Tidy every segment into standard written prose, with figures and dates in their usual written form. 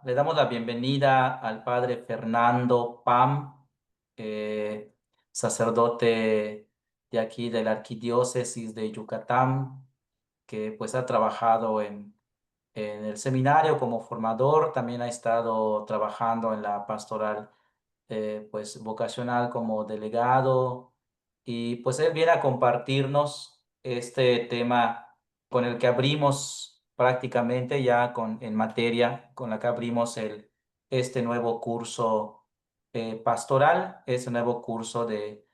Le damos la bienvenida al padre Fernando Pam, sacerdote de aquí de la Arquidiócesis de Yucatán, que pues ha trabajado en el seminario como formador, también ha estado trabajando en la pastoral pues vocacional como delegado y pues él viene a compartirnos este tema con el que abrimos prácticamente ya en materia, con la que abrimos este nuevo curso pastoral, este nuevo curso de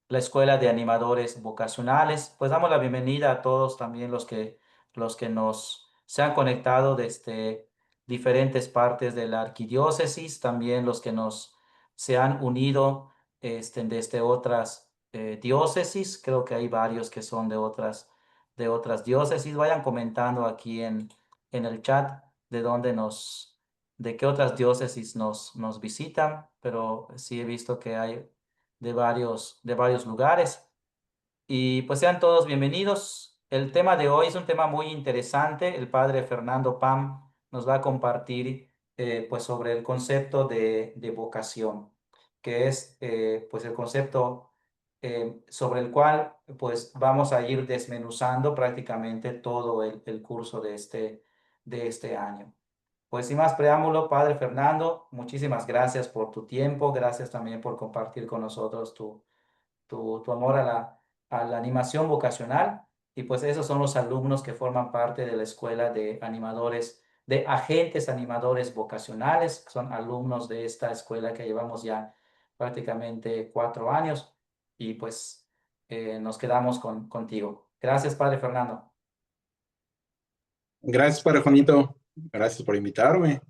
la Escuela de Animadores Vocacionales. Pues damos la bienvenida a todos también los que nos se han conectado desde diferentes partes de la arquidiócesis, también los que nos se han unido desde otras diócesis. Creo que hay varios que son de otras diócesis. Vayan comentando aquí en el chat de de qué otras diócesis nos visitan, pero sí he visto que hay de varios lugares. Y pues sean todos bienvenidos. El tema de hoy es un tema muy interesante. El padre Fernando Pam nos va a compartir pues sobre el concepto de vocación, que es pues el concepto sobre el cual pues vamos a ir desmenuzando prácticamente todo el curso de este año. Pues sin más preámbulo, padre Fernando, muchísimas gracias por tu tiempo, gracias también por compartir con nosotros tu amor a a la animación vocacional. Y pues esos son los alumnos que forman parte de la escuela de animadores, de agentes animadores vocacionales. Son alumnos de esta escuela que llevamos ya prácticamente 4 años. Y pues nos quedamos contigo. Gracias, Padre Fernando. Gracias, Padre Juanito. Gracias por invitarme.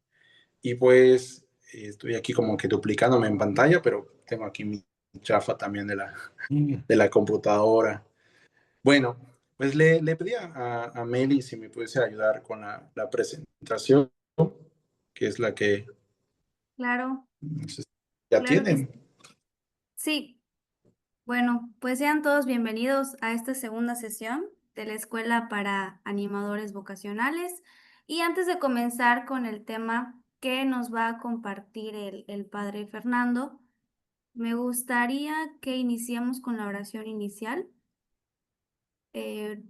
Y pues estoy aquí como que duplicándome en pantalla, pero tengo aquí mi chafa también de la computadora. Bueno, pues le pedí a Meli si me pudiese ayudar con la presentación, que es la que Claro, no sé si ya claro que sí. tienen. Sí, bueno, pues sean todos bienvenidos a esta segunda sesión de la Escuela para Animadores Vocacionales. Y antes de comenzar con el tema que nos va a compartir el padre Fernando, me gustaría que iniciemos con la oración inicial. Eh,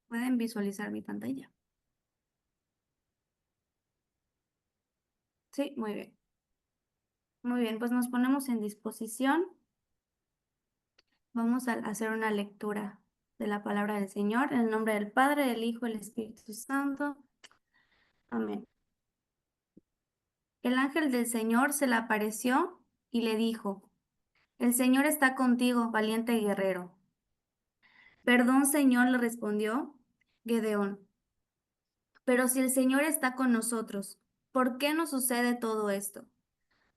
¿Pueden visualizar mi pantalla? Sí, muy bien. Muy bien, pues nos ponemos en disposición. Vamos a hacer una lectura de la palabra del Señor, en el nombre del Padre, del Hijo y del Espíritu Santo. Amén. El ángel del Señor se le apareció y le dijo: El Señor está contigo, valiente guerrero. Perdón, Señor, le respondió Gedeón. Pero si el Señor está con nosotros, ¿por qué nos sucede todo esto?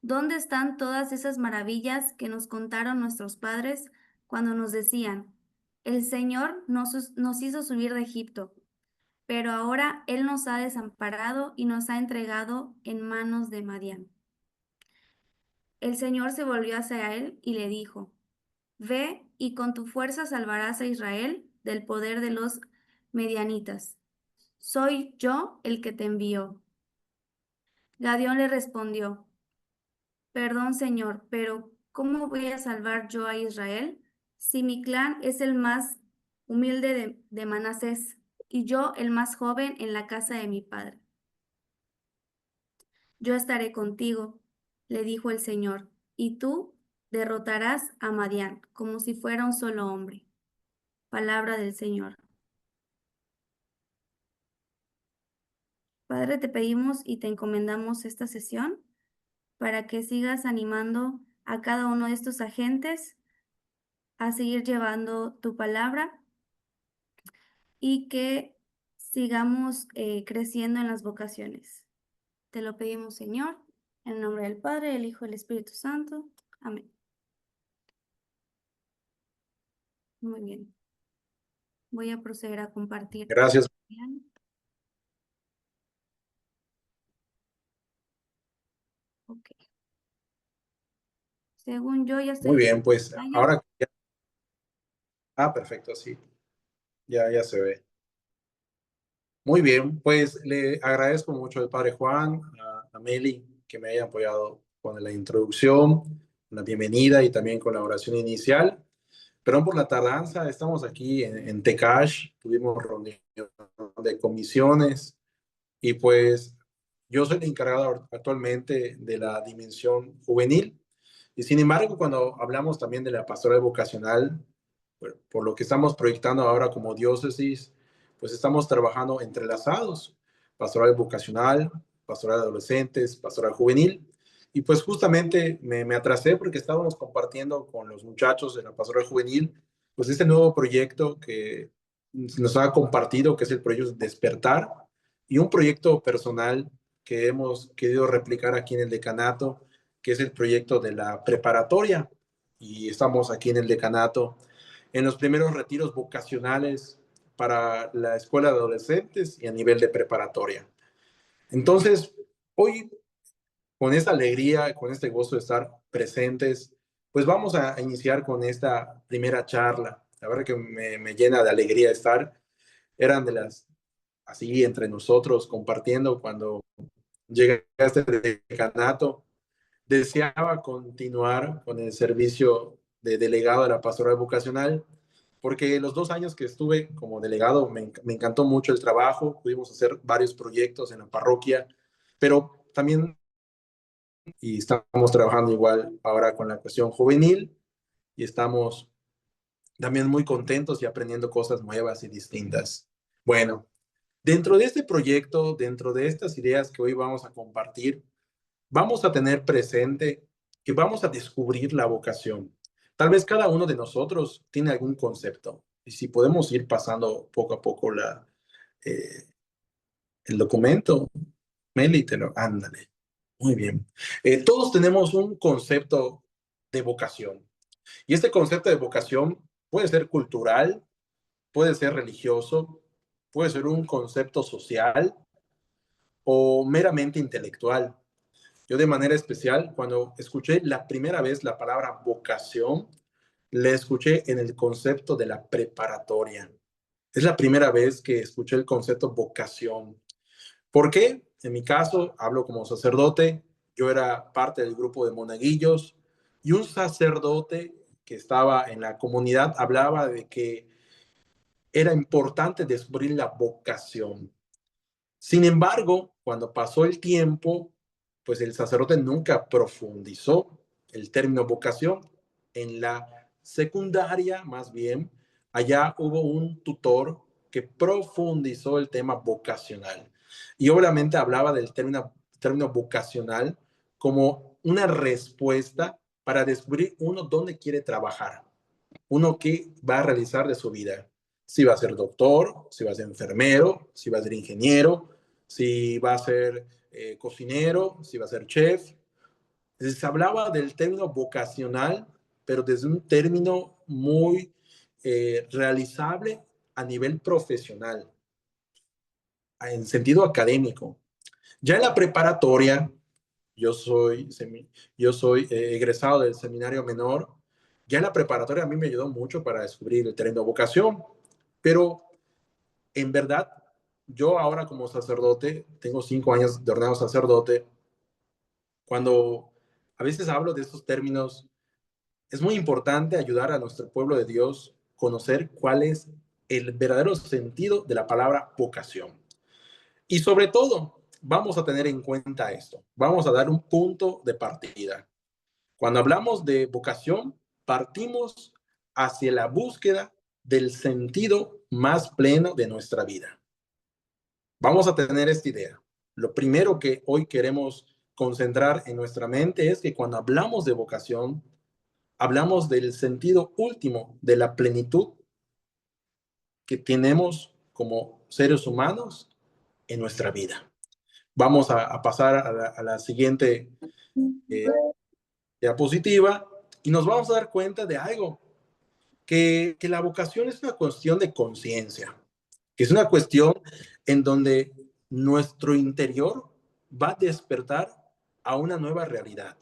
¿Dónde están todas esas maravillas que nos contaron nuestros padres cuando nos decían: El Señor nos hizo subir de Egipto, pero ahora Él nos ha desamparado y nos ha entregado en manos de Madián? El Señor se volvió hacia él y le dijo: Ve y con tu fuerza salvarás a Israel del poder de los medianitas. Soy yo el que te envió. Gadión le respondió: Perdón, Señor, pero ¿cómo voy a salvar yo a Israel si mi clan es el más humilde de Manasés y yo el más joven en la casa de mi padre? Yo estaré contigo, le dijo el Señor, y tú derrotarás a Madián como si fuera un solo hombre. Palabra del Señor. Padre, te pedimos y te encomendamos esta sesión para que sigas animando a cada uno de estos agentes a seguir llevando tu palabra y que sigamos creciendo en las vocaciones. Te lo pedimos, Señor, en el nombre del Padre, del Hijo y del Espíritu Santo. Amén. Muy bien. Voy a proceder a compartir. Gracias. Bien. Ok. Según yo ya estoy Muy viendo bien, pues pantalla. ahora ya. Ah, perfecto, sí. Ya se ve. Muy bien, pues le agradezco mucho al padre Juan, a Meli, que me haya apoyado con la introducción, la bienvenida y también con la oración inicial. Perdón por la tardanza, estamos aquí en Tecash, tuvimos reunión de comisiones y pues yo soy el encargado actualmente de la dimensión juvenil y sin embargo cuando hablamos también de la pastoral vocacional, por lo que estamos proyectando ahora como diócesis, pues estamos trabajando entrelazados, pastoral vocacional, pastoral de adolescentes, pastoral juvenil. Y pues justamente me atrasé porque estábamos compartiendo con los muchachos de la pastoral juvenil, pues este nuevo proyecto que nos ha compartido, que es el proyecto Despertar, y un proyecto personal que hemos querido replicar aquí en el decanato, que es el proyecto de la preparatoria. Y estamos aquí en el decanato en los primeros retiros vocacionales para la escuela de adolescentes y a nivel de preparatoria. Entonces, hoy, con esta alegría, con este gozo de estar presentes, pues vamos a iniciar con esta primera charla. La verdad que me llena de alegría estar. Eran de las, así, entre nosotros, compartiendo cuando llegué a este decanato. Deseaba continuar con el servicio de delegado de la pastoral vocacional, porque los 2 años que estuve como delegado me encantó mucho el trabajo, pudimos hacer varios proyectos en la parroquia, pero también, y estamos trabajando igual ahora con la cuestión juvenil, y estamos también muy contentos y aprendiendo cosas nuevas y distintas. Bueno, dentro de este proyecto, dentro de estas ideas que hoy vamos a compartir, vamos a tener presente que vamos a descubrir la vocación. Tal vez cada uno de nosotros tiene algún concepto. Y si podemos ir pasando poco a poco eh, el documento, Meli, ándale. Muy bien. Todos tenemos un concepto de vocación. Y este concepto de vocación puede ser cultural, puede ser religioso, puede ser un concepto social o meramente intelectual. Yo de manera especial, cuando escuché la primera vez la palabra vocación, la escuché en el concepto de la preparatoria. Es la primera vez que escuché el concepto vocación. ¿Por qué? En mi caso, hablo como sacerdote, yo era parte del grupo de monaguillos y un sacerdote que estaba en la comunidad hablaba de que era importante descubrir la vocación. Sin embargo, cuando pasó el tiempo, pues el sacerdote nunca profundizó el término vocación. En la secundaria, más bien, allá hubo un tutor que profundizó el tema vocacional. Y obviamente hablaba del término vocacional como una respuesta para descubrir uno dónde quiere trabajar, uno qué va a realizar de su vida. Si va a ser doctor, si va a ser enfermero, si va a ser ingeniero, si va a ser cocinero, si va a ser chef. Entonces, se hablaba del término vocacional, pero desde un término muy realizable a nivel profesional, en sentido académico. Ya en la preparatoria, yo soy, yo soy egresado del seminario menor. Ya en la preparatoria a mí me ayudó mucho para descubrir el término vocación, pero en verdad, yo ahora como sacerdote, tengo 5 años de ordenado sacerdote, cuando a veces hablo de estos términos, es muy importante ayudar a nuestro pueblo de Dios a conocer cuál es el verdadero sentido de la palabra vocación. Y sobre todo, vamos a tener en cuenta esto. Vamos a dar un punto de partida. Cuando hablamos de vocación, partimos hacia la búsqueda del sentido más pleno de nuestra vida. Vamos a tener esta idea. Lo primero que hoy queremos concentrar en nuestra mente es que cuando hablamos de vocación, hablamos del sentido último de la plenitud que tenemos como seres humanos en nuestra vida. Vamos a pasar a la siguiente diapositiva y nos vamos a dar cuenta de algo, que la vocación es una cuestión de conciencia, que es una cuestión en donde nuestro interior va a despertar a una nueva realidad.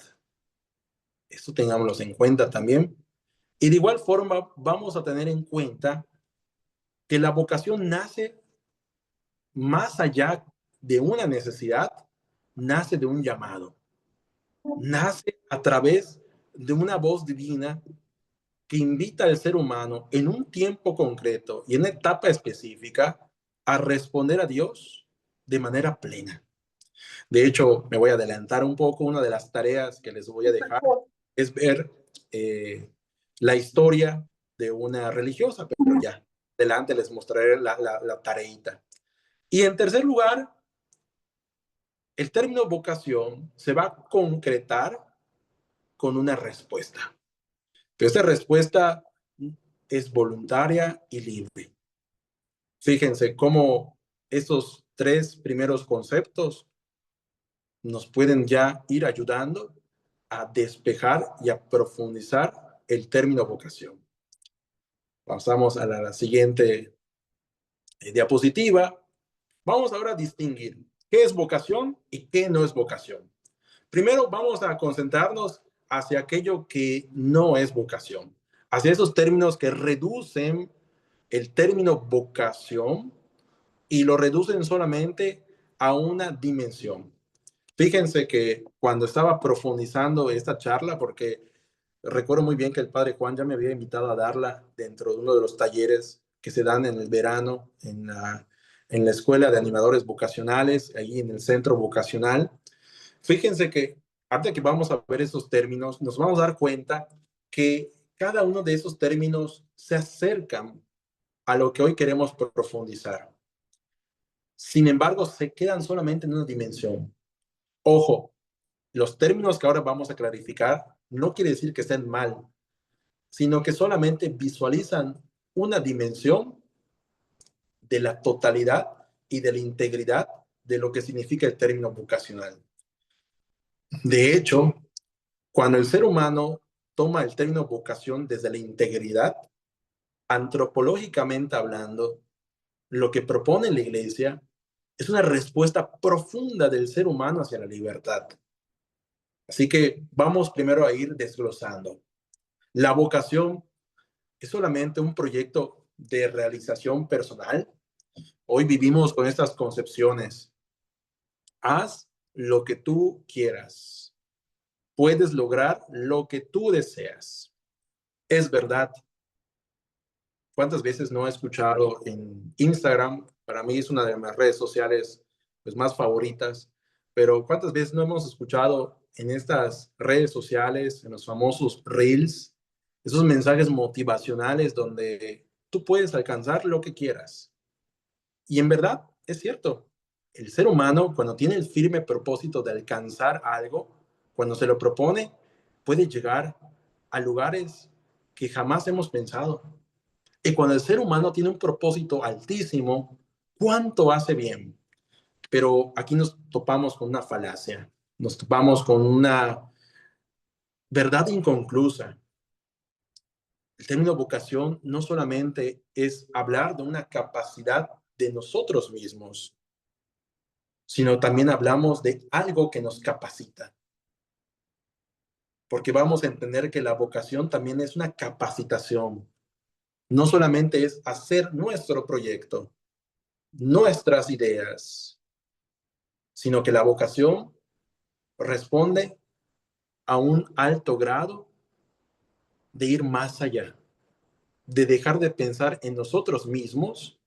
Esto tengámoslo en cuenta también. Y de igual forma vamos a tener en cuenta que la vocación nace más allá de una necesidad, nace de un llamado. Nace a través de una voz divina que invita al ser humano en un tiempo concreto y en una etapa específica a responder a Dios de manera plena. De hecho, me voy a adelantar un poco. Una de las tareas que les voy a dejar es ver la historia de una religiosa, pero ya adelante les mostraré la tareita. Y en tercer lugar, el término vocación se va a concretar con una respuesta. Pero esta respuesta es voluntaria y libre. Fíjense cómo estos tres primeros conceptos nos pueden ya ir ayudando a despejar y a profundizar el término vocación. Pasamos a la siguiente diapositiva. Vamos ahora a distinguir qué es vocación y qué no es vocación. Primero vamos a concentrarnos hacia aquello que no es vocación, hacia esos términos que reducen el término vocación y lo reducen solamente a una dimensión. Fíjense que cuando estaba profundizando esta charla, porque recuerdo muy bien que el padre Juan ya me había invitado a darla dentro de uno de los talleres que se dan en el verano en la Escuela de Animadores Vocacionales, ahí en el Centro Vocacional. Fíjense que antes de que vamos a ver esos términos, nos vamos a dar cuenta que cada uno de esos términos se acercan a lo que hoy queremos profundizar. Sin embargo, se quedan solamente en una dimensión. Ojo, los términos que ahora vamos a clarificar no quiere decir que estén mal, sino que solamente visualizan una dimensión de la totalidad y de la integridad de lo que significa el término vocacional. De hecho, cuando el ser humano toma el término vocación desde la integridad, antropológicamente hablando, lo que propone la Iglesia es una respuesta profunda del ser humano hacia la libertad. Así que vamos primero a ir desglosando. La vocación es solamente un proyecto de realización personal. Hoy vivimos con estas concepciones. Haz lo que tú quieras. Puedes lograr lo que tú deseas. Es verdad. ¿Cuántas veces no he escuchado en Instagram? Para mí es una de mis redes sociales pues, más favoritas. Pero ¿cuántas veces no hemos escuchado en estas redes sociales, en los famosos Reels, esos mensajes motivacionales donde tú puedes alcanzar lo que quieras? Y en verdad es cierto. El ser humano, cuando tiene el firme propósito de alcanzar algo, cuando se lo propone, puede llegar a lugares que jamás hemos pensado. Y cuando el ser humano tiene un propósito altísimo, ¿cuánto hace bien? Pero aquí nos topamos con una falacia, nos topamos con una verdad inconclusa. El término vocación no solamente es hablar de una capacidad de nosotros mismos, sino también hablamos de algo que nos capacita. Porque vamos a entender que la vocación también es una capacitación. No solamente es hacer nuestro proyecto, nuestras ideas, sino que la vocación responde a un alto grado de ir más allá, de dejar de pensar en nosotros mismos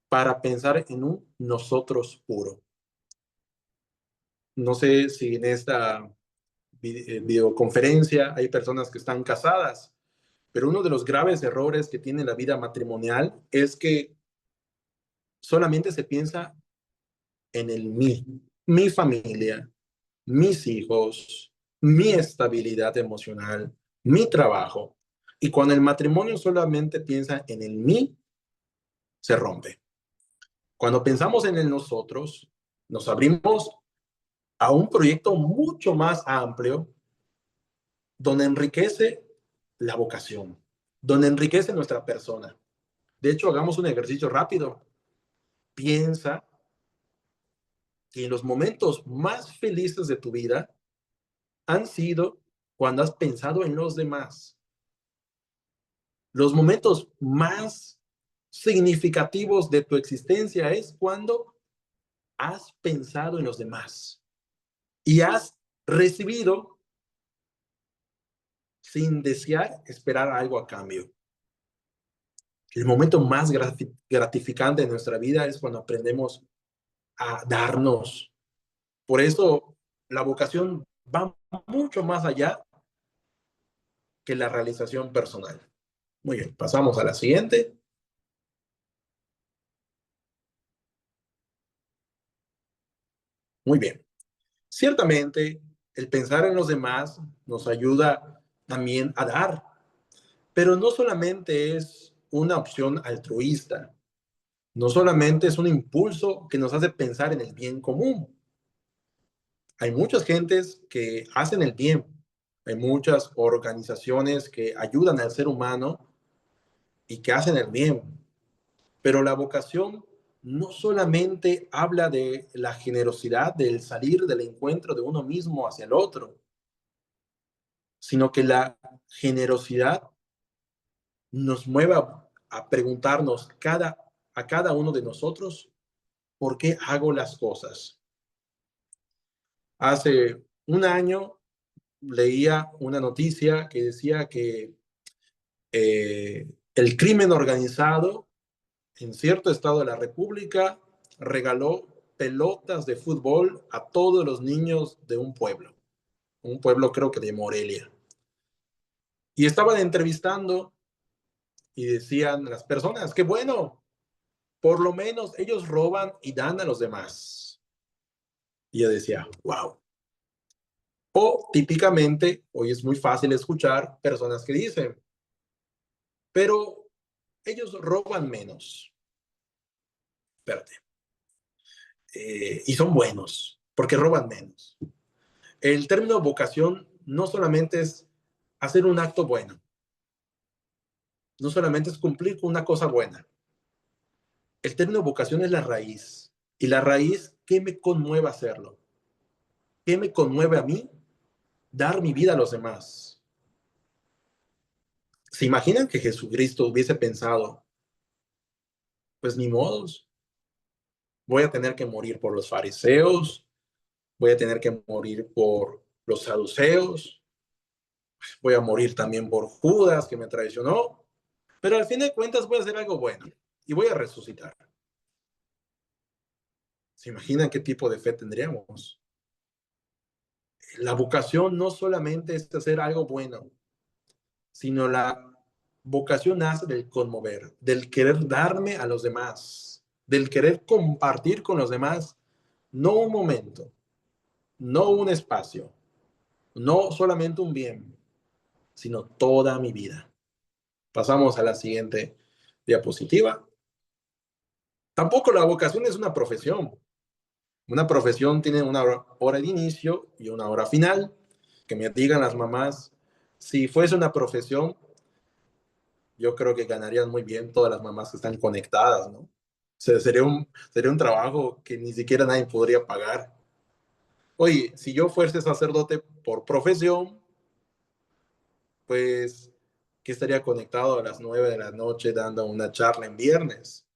para pensar en un nosotros puro. No sé si en esta videoconferencia hay personas que están casadas, pero uno de los graves errores que tiene la vida matrimonial es que solamente se piensa en el mí, mi familia, mis hijos, mi estabilidad emocional, mi trabajo. Y cuando el matrimonio solamente piensa en el mí, se rompe. Cuando pensamos en el nosotros, nos abrimos a un proyecto mucho más amplio donde enriquece la vocación, donde enriquece nuestra persona. De hecho, hagamos un ejercicio rápido. Piensa que en los momentos más felices de tu vida han sido cuando has pensado en los demás. Los momentos más significativos de tu existencia es cuando has pensado en los demás y has recibido sin desear esperar algo a cambio. El momento más gratificante de nuestra vida es cuando aprendemos a darnos. Por eso la vocación va mucho más allá que la realización personal. Muy bien, pasamos a la siguiente. Muy bien. Ciertamente, el pensar en los demás nos ayuda también a dar, pero no solamente es una opción altruista, no solamente es un impulso que nos hace pensar en el bien común. Hay muchas gentes que hacen el bien, hay muchas organizaciones que ayudan al ser humano y que hacen el bien, pero la vocación no solamente habla de la generosidad, del salir del encuentro de uno mismo hacia el otro, sino que la generosidad nos mueve a preguntarnos a cada uno de nosotros, ¿por qué hago las cosas? Hace un año leía una noticia que decía que el crimen organizado en cierto estado de la República regaló pelotas de fútbol a todos los niños de un pueblo creo que de Morelia. Y estaban entrevistando y decían las personas, qué bueno, por lo menos ellos roban y dan a los demás. Y yo decía, wow. O típicamente, hoy es muy fácil escuchar personas que dicen, pero ellos roban menos. Espérate. Y son buenos, porque roban menos. El término vocación no solamente es hacer un acto bueno, no solamente es cumplir con una cosa buena. El término vocación es la raíz. Y la raíz, ¿qué me conmueve hacerlo? ¿Qué me conmueve a mí? Dar mi vida a los demás. ¿Se imaginan que Jesucristo hubiese pensado, pues ni modos, voy a tener que morir por los fariseos, voy a tener que morir por los saduceos, voy a morir también por Judas que me traicionó, pero al fin de cuentas voy a hacer algo bueno y voy a resucitar? ¿Se imaginan qué tipo de fe tendríamos? La vocación no solamente es hacer algo bueno, sino la vocación nace del conmover, del querer darme a los demás, del querer compartir con los demás, no un momento, no un espacio, no solamente un bien, sino toda mi vida. Pasamos a la siguiente diapositiva. Tampoco la vocación es una profesión. Una profesión tiene una hora de inicio y una hora final. Que me digan las mamás, si fuese una profesión, yo creo que ganarían muy bien todas las mamás que están conectadas, ¿no? O sea, sería un trabajo que ni siquiera nadie podría pagar. Oye, si yo fuese sacerdote por profesión, pues que estaría conectado a las 9 de la noche dando una charla en viernes.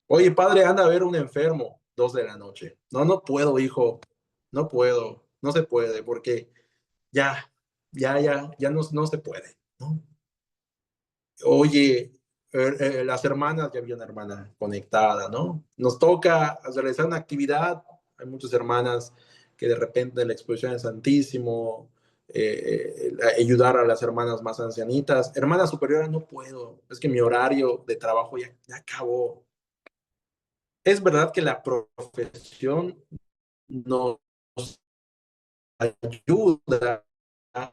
Oye, padre, anda a ver un enfermo, 2 de la noche. No, no puedo, hijo, no puedo, no se puede, porque ya no se puede, ¿no? Oye, las hermanas, ya había una hermana conectada, ¿no? Nos toca realizar una actividad, hay muchas hermanas que de repente la exposición del Santísimo, ayudar a las hermanas más ancianitas. Hermana superiora, no puedo, es que mi horario de trabajo ya acabó. Es verdad que la profesión nos ayuda a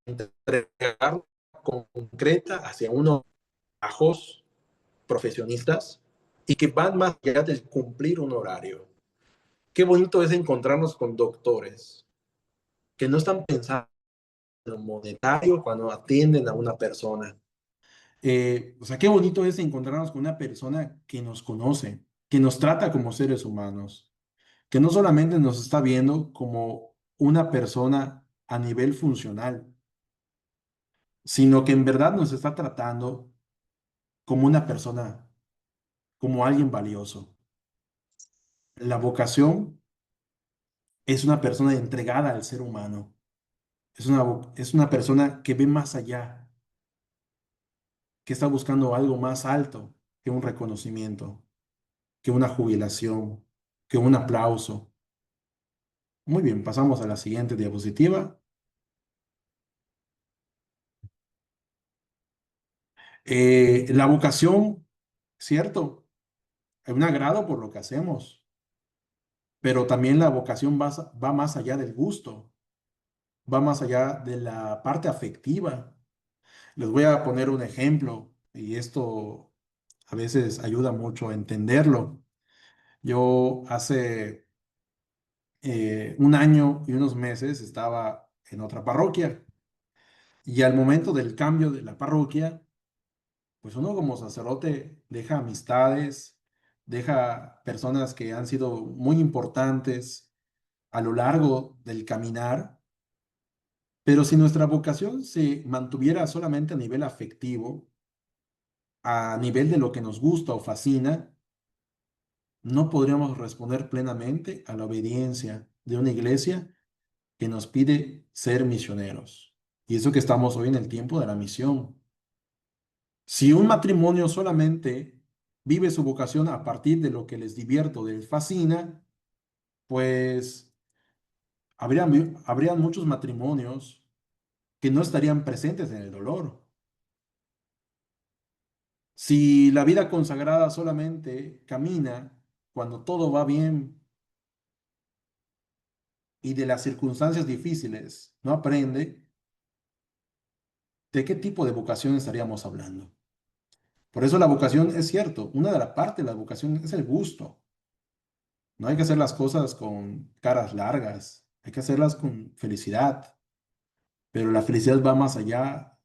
entregar concreta hacia unos trabajos profesionistas y que van más allá de cumplir un horario. Qué bonito es encontrarnos con doctores que no están pensando en lo monetario cuando atienden a una persona. O sea, qué bonito es encontrarnos con una persona que nos conoce, que nos trata como seres humanos, que no solamente nos está viendo como una persona a nivel funcional, sino que en verdad nos está tratando como una persona, como alguien valioso. La vocación es una persona entregada al ser humano, es una persona que ve más allá, que está buscando algo más alto que un reconocimiento, que una jubilación, que un aplauso. Muy bien, pasamos a la siguiente diapositiva. La vocación, ¿cierto? Hay un agrado por lo que hacemos, pero también la vocación va más allá del gusto, va más allá de la parte afectiva. Les voy a poner un ejemplo y esto a veces ayuda mucho a entenderlo. Yo hace un año y unos meses estaba en otra parroquia y al momento del cambio de la parroquia, pues uno como sacerdote deja amistades, deja personas que han sido muy importantes a lo largo del caminar, pero si nuestra vocación se mantuviera solamente a nivel afectivo, a nivel de lo que nos gusta o fascina, no podríamos responder plenamente a la obediencia de una iglesia que nos pide ser misioneros. Y eso que estamos hoy en el tiempo de la misión. Si un matrimonio solamente vive su vocación a partir de lo que les divierte o les fascina, pues habrían muchos matrimonios que no estarían presentes en el dolor. Si la vida consagrada solamente camina cuando todo va bien y de las circunstancias difíciles no aprende, ¿de qué tipo de vocación estaríamos hablando? Por eso la vocación es cierto, una de las partes de la vocación es el gusto. No hay que hacer las cosas con caras largas, hay que hacerlas con felicidad, pero la felicidad va más allá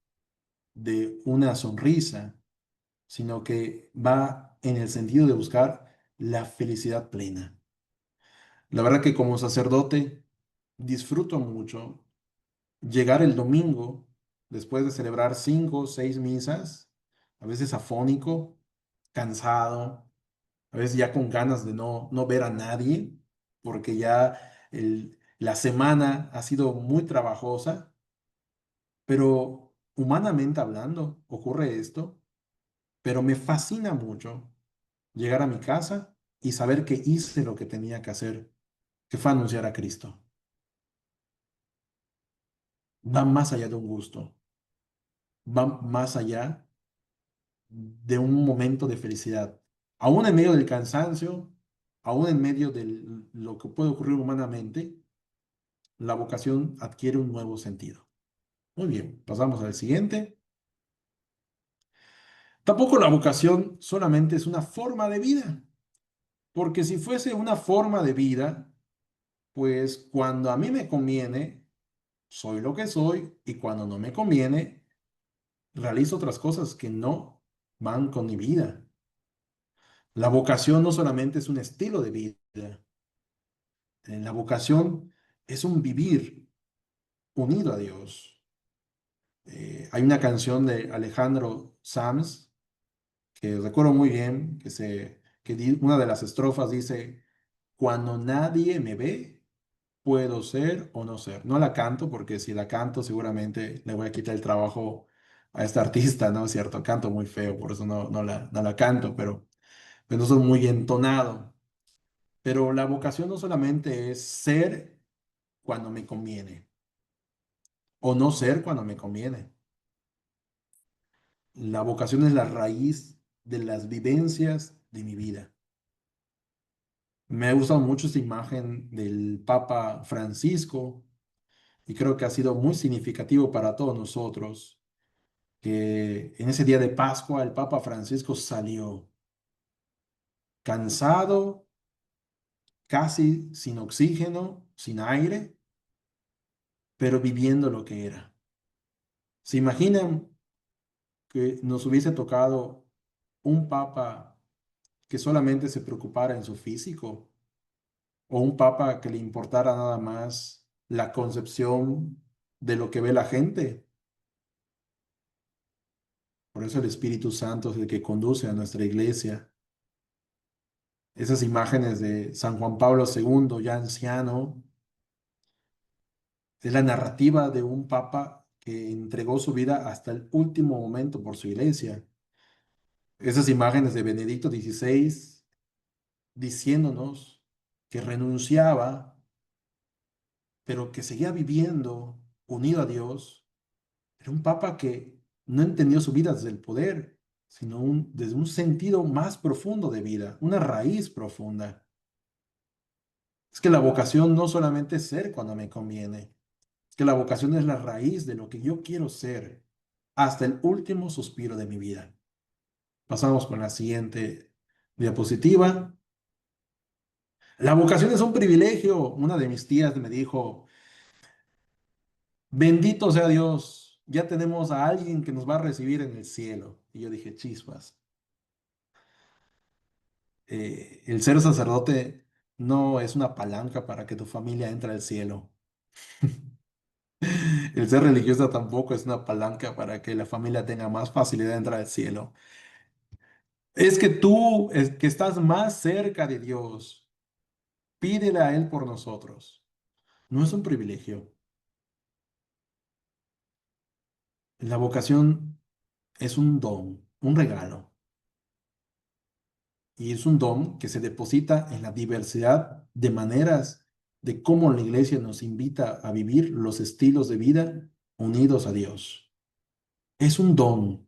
de una sonrisa, sino que va en el sentido de buscar la felicidad plena. La verdad que como sacerdote disfruto mucho llegar el domingo después de celebrar 5 o 6 misas, a veces afónico, cansado, a veces ya con ganas de no ver a nadie, porque ya la semana ha sido muy trabajosa, pero humanamente hablando ocurre esto, pero me fascina mucho llegar a mi casa y saber que hice lo que tenía que hacer, que fue anunciar a Cristo. Va más allá de un gusto, va más allá de un momento de felicidad. Aún en medio del cansancio, aún en medio de lo que puede ocurrir humanamente, la vocación adquiere un nuevo sentido. Muy bien, pasamos al siguiente. Tampoco la vocación solamente es una forma de vida, porque si fuese una forma de vida, pues cuando a mí me conviene, soy lo que soy, y cuando no me conviene, realizo otras cosas que no van con mi vida. La vocación no solamente es un estilo de vida, la vocación es un vivir unido a Dios. Hay una canción de Alejandro Sanz que recuerdo muy bien, una de las estrofas dice, cuando nadie me ve, puedo ser o no ser. No la canto porque si la canto seguramente le voy a quitar el trabajo a esta artista, ¿no es cierto? Canto muy feo, por eso no la canto, pero no soy muy entonado. Pero la vocación no solamente es ser cuando me conviene o no ser cuando me conviene. La vocación es la raíz de las vivencias de mi vida. Me ha gustado mucho esta imagen del Papa Francisco y creo que ha sido muy significativo para todos nosotros que en ese día de Pascua el Papa Francisco salió cansado, casi sin oxígeno, sin aire, pero viviendo lo que era. ¿Se imaginan que nos hubiese tocado un Papa que solamente se preocupara en su físico o un Papa que le importara nada más la concepción de lo que ve la gente. Por eso el Espíritu Santo es el que conduce a nuestra iglesia. Esas imágenes de San Juan Pablo II, ya anciano, es la narrativa de un papa que entregó su vida hasta el último momento por su iglesia. Esas imágenes de Benedicto XVI diciéndonos que renunciaba, pero que seguía viviendo unido a Dios. Era un papa que no entendió su vida desde el poder, sino desde un sentido más profundo de vida, una raíz profunda. Es que la vocación no solamente es ser cuando me conviene, es que la vocación es la raíz de lo que yo quiero ser hasta el último suspiro de mi vida. Pasamos con la siguiente diapositiva. La vocación es un privilegio. Una de mis tías me dijo, bendito sea Dios, ya tenemos a alguien que nos va a recibir en el cielo. Y yo dije, chispas. El ser sacerdote no es una palanca para que tu familia entre al cielo. El ser religioso tampoco es una palanca para que la familia tenga más facilidad de entrar al cielo. Es que tú, es que estás más cerca de Dios, pídele a Él por nosotros. No es un privilegio. La vocación es un don, un regalo. Y es un don que se deposita en la diversidad de maneras de cómo la iglesia nos invita a vivir los estilos de vida unidos a Dios. Es un don.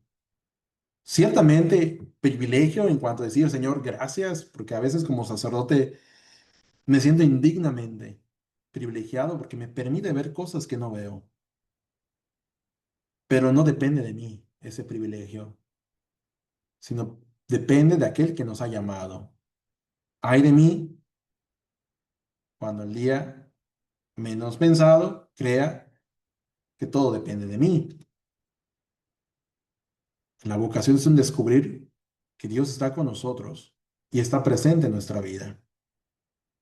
Ciertamente privilegio en cuanto a decir, Señor, gracias, porque a veces como sacerdote me siento indignamente privilegiado porque me permite ver cosas que no veo, pero no depende de mí ese privilegio, sino depende de aquel que nos ha llamado. Ay de mí cuando el día menos pensado crea que todo depende de mí. La vocación es un descubrir que Dios está con nosotros y está presente en nuestra vida.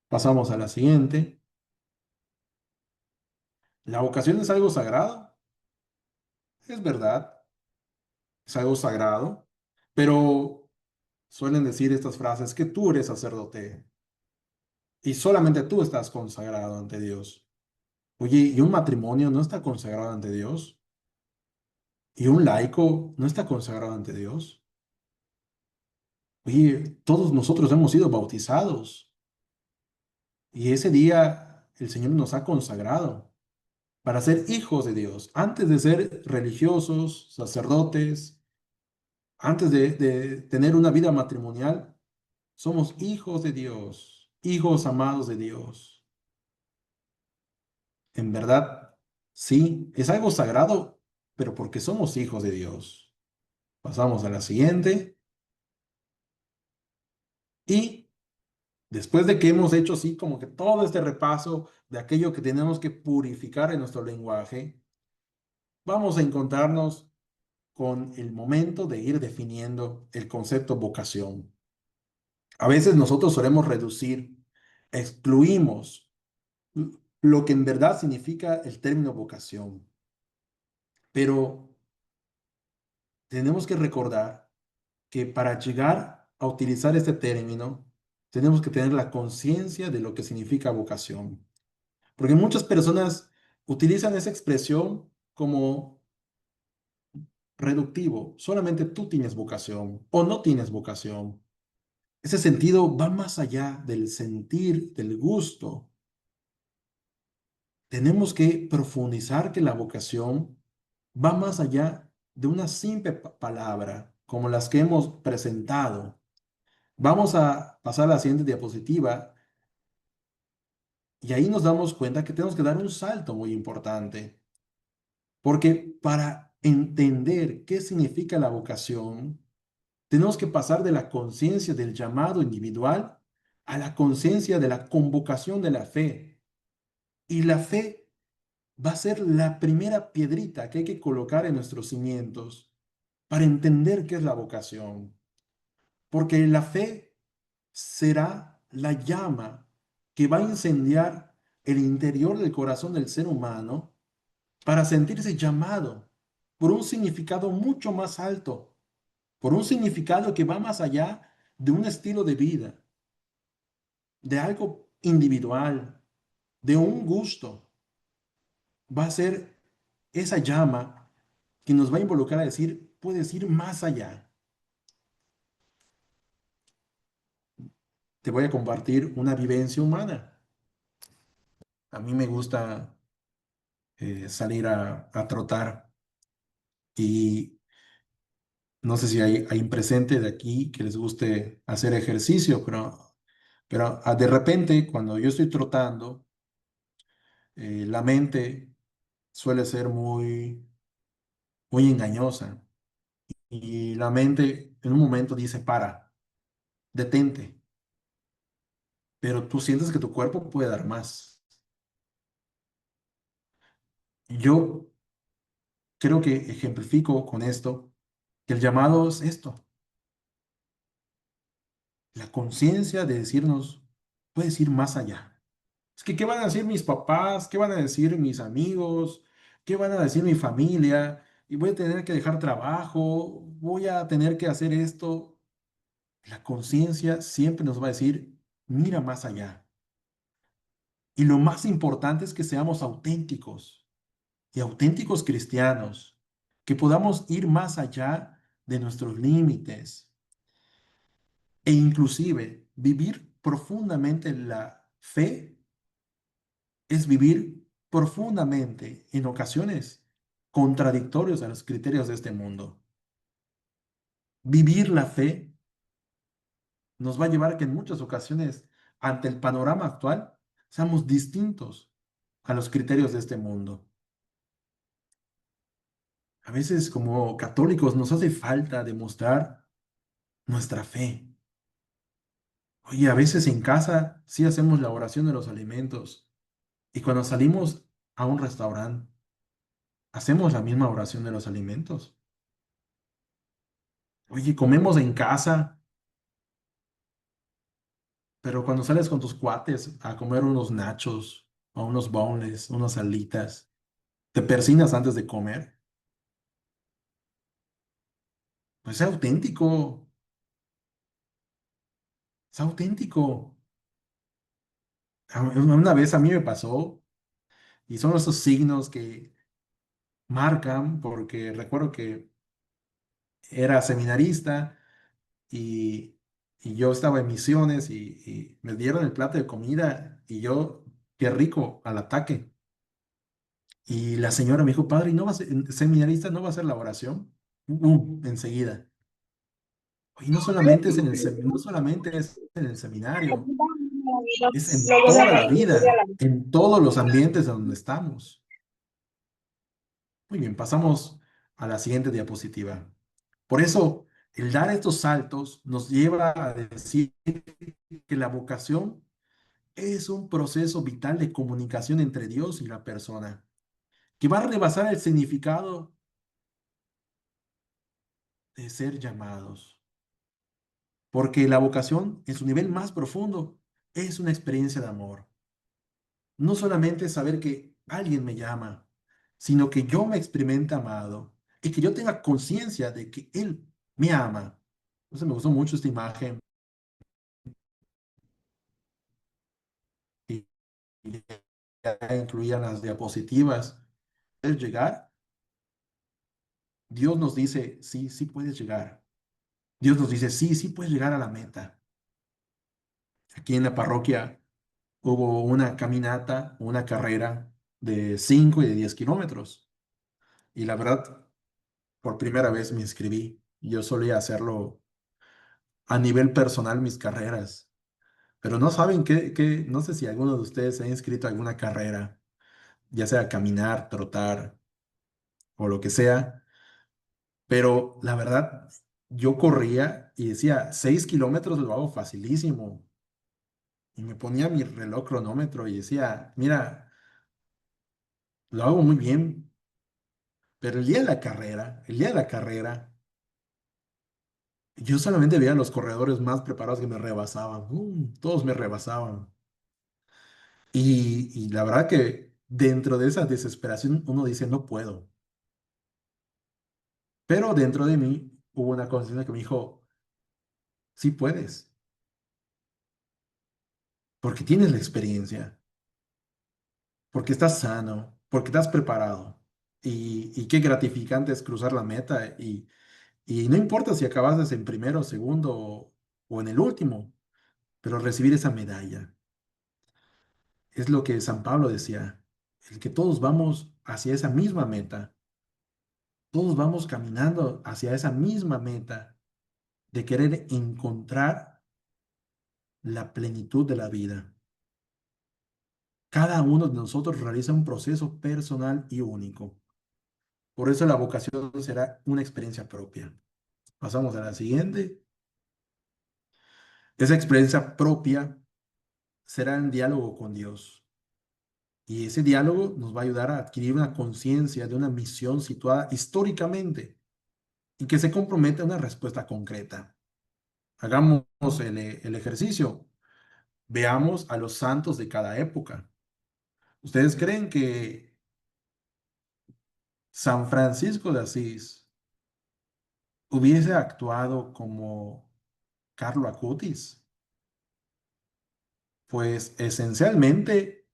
Pasamos a la siguiente. ¿La vocación es algo sagrado? Es verdad, es algo sagrado, pero suelen decir estas frases que tú eres sacerdote y solamente tú estás consagrado ante Dios. Oye, ¿y un matrimonio no está consagrado ante Dios? ¿Y un laico no está consagrado ante Dios? Oye, todos nosotros hemos sido bautizados y ese día el Señor nos ha consagrado para ser hijos de Dios, antes de ser religiosos, sacerdotes, antes de tener una vida matrimonial. Somos hijos de Dios, hijos amados de Dios. En verdad, sí, es algo sagrado, pero porque somos hijos de Dios. Pasamos a la siguiente. Y después de que hemos hecho así como que todo este repaso de aquello que tenemos que purificar en nuestro lenguaje, vamos a encontrarnos con el momento de ir definiendo el concepto vocación. A veces nosotros solemos reducir, excluimos lo que en verdad significa el término vocación. Pero tenemos que recordar que para llegar a utilizar este término, tenemos que tener la conciencia de lo que significa vocación. Porque muchas personas utilizan esa expresión como reductivo. Solamente tú tienes vocación o no tienes vocación. Ese sentido va más allá del sentir, del gusto. Tenemos que profundizar que la vocación va más allá de una simple palabra, como las que hemos presentado. Vamos a pasar a la siguiente diapositiva y ahí nos damos cuenta que tenemos que dar un salto muy importante, porque para entender qué significa la vocación, tenemos que pasar de la conciencia del llamado individual a la conciencia de la convocación de la fe. Y la fe va a ser la primera piedrita que hay que colocar en nuestros cimientos para entender qué es la vocación. Porque la fe será la llama que va a incendiar el interior del corazón del ser humano para sentirse llamado por un significado mucho más alto, por un significado que va más allá de un estilo de vida, de algo individual, de un gusto. Va a ser esa llama que nos va a involucrar a decir, puedes ir más allá. Te voy a compartir una vivencia humana. A mí me gusta salir a trotar y no sé si hay un presente de aquí que les guste hacer ejercicio, pero de repente cuando yo estoy trotando, la mente suele ser muy engañosa y la mente en un momento dice, para, detente, pero tú sientes que tu cuerpo puede dar más. Yo creo que ejemplifico con esto que el llamado es esto, la conciencia de decirnos, puedes ir más allá. Es que, ¿qué van a decir mis papás? ¿Qué van a decir mis amigos? ¿Qué van a decir mi familia? Y voy a tener que dejar trabajo, voy a tener que hacer esto. La conciencia siempre nos va a decir, mira más allá. Y lo más importante es que seamos auténticos y auténticos cristianos, que podamos ir más allá de nuestros límites e inclusive vivir profundamente la fe es vivir profundamente en ocasiones contradictorios a los criterios de este mundo. Vivir la fe nos va a llevar a que en muchas ocasiones, ante el panorama actual, seamos distintos a los criterios de este mundo. A veces como católicos nos hace falta demostrar nuestra fe. Oye, a veces en casa sí hacemos la oración de los alimentos y cuando salimos a un restaurante, hacemos la misma oración de los alimentos. Oye, comemos en casa, pero cuando sales con tus cuates a comer unos nachos o unos boneless, unas alitas, te persinas antes de comer. Pues sea auténtico, es auténtico. Una vez a mí me pasó y son esos signos que marcan porque recuerdo que era seminarista y, y yo estaba en misiones y me dieron el plato de comida y yo, qué rico, al ataque. Y la señora me dijo, padre, ¿y no va a ser, seminarista no va a hacer la oración? Enseguida. Y no solamente es en no solamente es en el seminario, es en toda la vida, en todos los ambientes donde estamos. Muy bien, pasamos a la siguiente diapositiva. Por eso, el dar estos saltos nos lleva a decir que la vocación es un proceso vital de comunicación entre Dios y la persona, que va a rebasar el significado de ser llamados. Porque la vocación, en su nivel más profundo, es una experiencia de amor. No solamente saber que alguien me llama, sino que yo me experimente amado y que yo tenga conciencia de que Él me ama. Entonces me gustó mucho esta imagen y ya incluían las diapositivas. ¿Puedes llegar? Dios nos dice, sí, sí puedes llegar. Dios nos dice, sí, sí puedes llegar a la meta. Aquí en la parroquia hubo una caminata, una carrera de 5 y de 10 kilómetros. Y la verdad, por primera vez me inscribí. Yo solía hacerlo a nivel personal mis carreras, pero no saben no sé si alguno de ustedes se ha inscrito a alguna carrera, ya sea caminar, trotar o lo que sea, pero la verdad, yo corría y decía, 6 kilómetros lo hago facilísimo. Y me ponía mi reloj cronómetro y decía, mira, lo hago muy bien, pero el día de la carrera, yo solamente veía a los corredores más preparados que me rebasaban. Todos me rebasaban. Y la verdad que dentro de esa desesperación uno dice, no puedo. Pero dentro de mí hubo una conciencia que me dijo, sí puedes, porque tienes la experiencia, porque estás sano, porque estás preparado. Y qué gratificante es cruzar la meta. Y no importa si acabas en primero, segundo o en el último, pero recibir esa medalla. Es lo que San Pablo decía, el que todos vamos hacia esa misma meta, todos vamos caminando hacia esa misma meta de querer encontrar la plenitud de la vida. Cada uno de nosotros realiza un proceso personal y único. Por eso la vocación será una experiencia propia. Pasamos a la siguiente. Esa experiencia propia será en diálogo con Dios. Y ese diálogo nos va a ayudar a adquirir una conciencia de una misión situada históricamente y que se compromete a una respuesta concreta. Hagamos el ejercicio. Veamos a los santos de cada época. ¿Ustedes creen que San Francisco de Asís hubiese actuado como Carlo Acutis? Pues esencialmente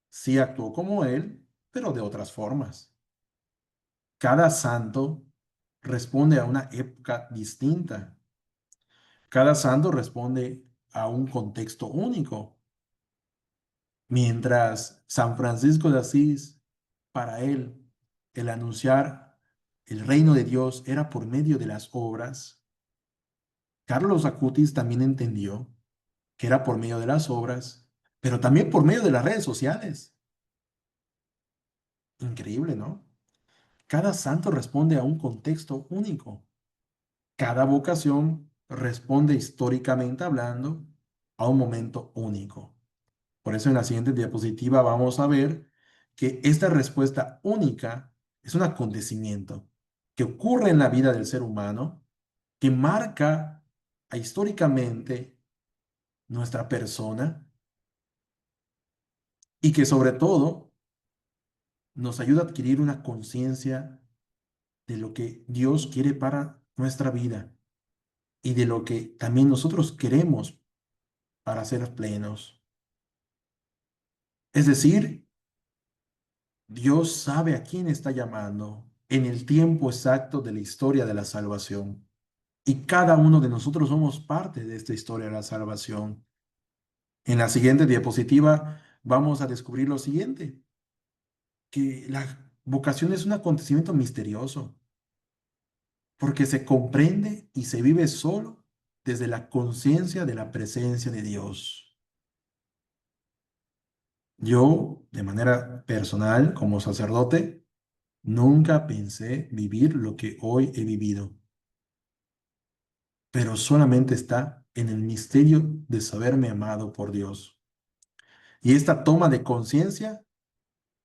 sí actuó como él, pero de otras formas. Cada santo responde a una época distinta. Cada santo responde a un contexto único. Mientras San Francisco de Asís, para él, el anunciar el reino de Dios era por medio de las obras, Carlos Acutis también entendió que era por medio de las obras, pero también por medio de las redes sociales. Increíble, ¿no? Cada santo responde a un contexto único. Cada vocación responde históricamente hablando a un momento único. Por eso en la siguiente diapositiva vamos a ver que esta respuesta única es un acontecimiento que ocurre en la vida del ser humano, que marca históricamente nuestra persona y que sobre todo nos ayuda a adquirir una conciencia de lo que Dios quiere para nuestra vida y de lo que también nosotros queremos para ser plenos. Es decir, Dios sabe a quién está llamando en el tiempo exacto de la historia de la salvación. Y cada uno de nosotros somos parte de esta historia de la salvación. En la siguiente diapositiva vamos a descubrir lo siguiente, que la vocación es un acontecimiento misterioso, porque se comprende y se vive solo desde la conciencia de la presencia de Dios. Yo, de manera personal, como sacerdote, nunca pensé vivir lo que hoy he vivido, pero solamente está en el misterio de saberme amado por Dios. Y esta toma de conciencia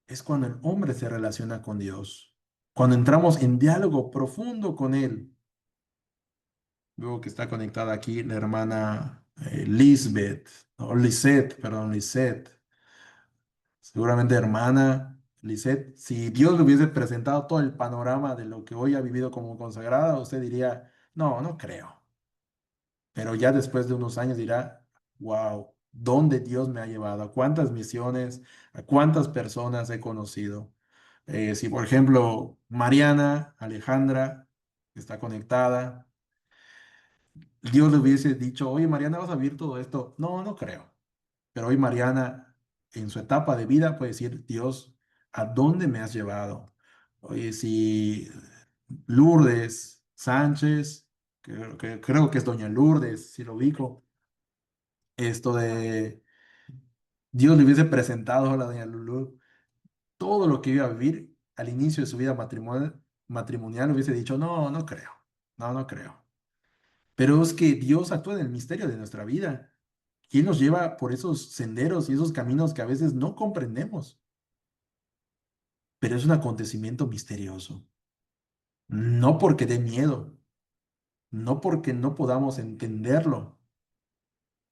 es cuando el hombre se relaciona con Dios, cuando entramos en diálogo profundo con Él. Veo que está conectada aquí la hermana Lisbeth, o Lisette, perdón, Lisette. Seguramente hermana Lisette, si Dios le hubiese presentado todo el panorama de lo que hoy ha vivido como consagrada, usted diría, no, no creo. Pero ya después de unos años dirá, wow, ¿dónde Dios me ha llevado? ¿A cuántas misiones? ¿A cuántas personas he conocido? Si, por ejemplo, Mariana, Alejandra, está conectada, Dios le hubiese dicho, oye, Mariana, ¿vas a vivir todo esto? No, no creo. Pero hoy Mariana, en su etapa de vida, puede decir, Dios, ¿a dónde me has llevado? Oye, si Lourdes Sánchez, que creo que es doña Lourdes, si lo ubico, esto de Dios le hubiese presentado a la doña Lulú todo lo que iba a vivir al inicio de su vida matrimonial, hubiese dicho, no, no creo, no, no creo. Pero es que Dios actúa en el misterio de nuestra vida. Y Él nos lleva por esos senderos y esos caminos que a veces no comprendemos. Pero es un acontecimiento misterioso. No porque dé miedo, no porque no podamos entenderlo,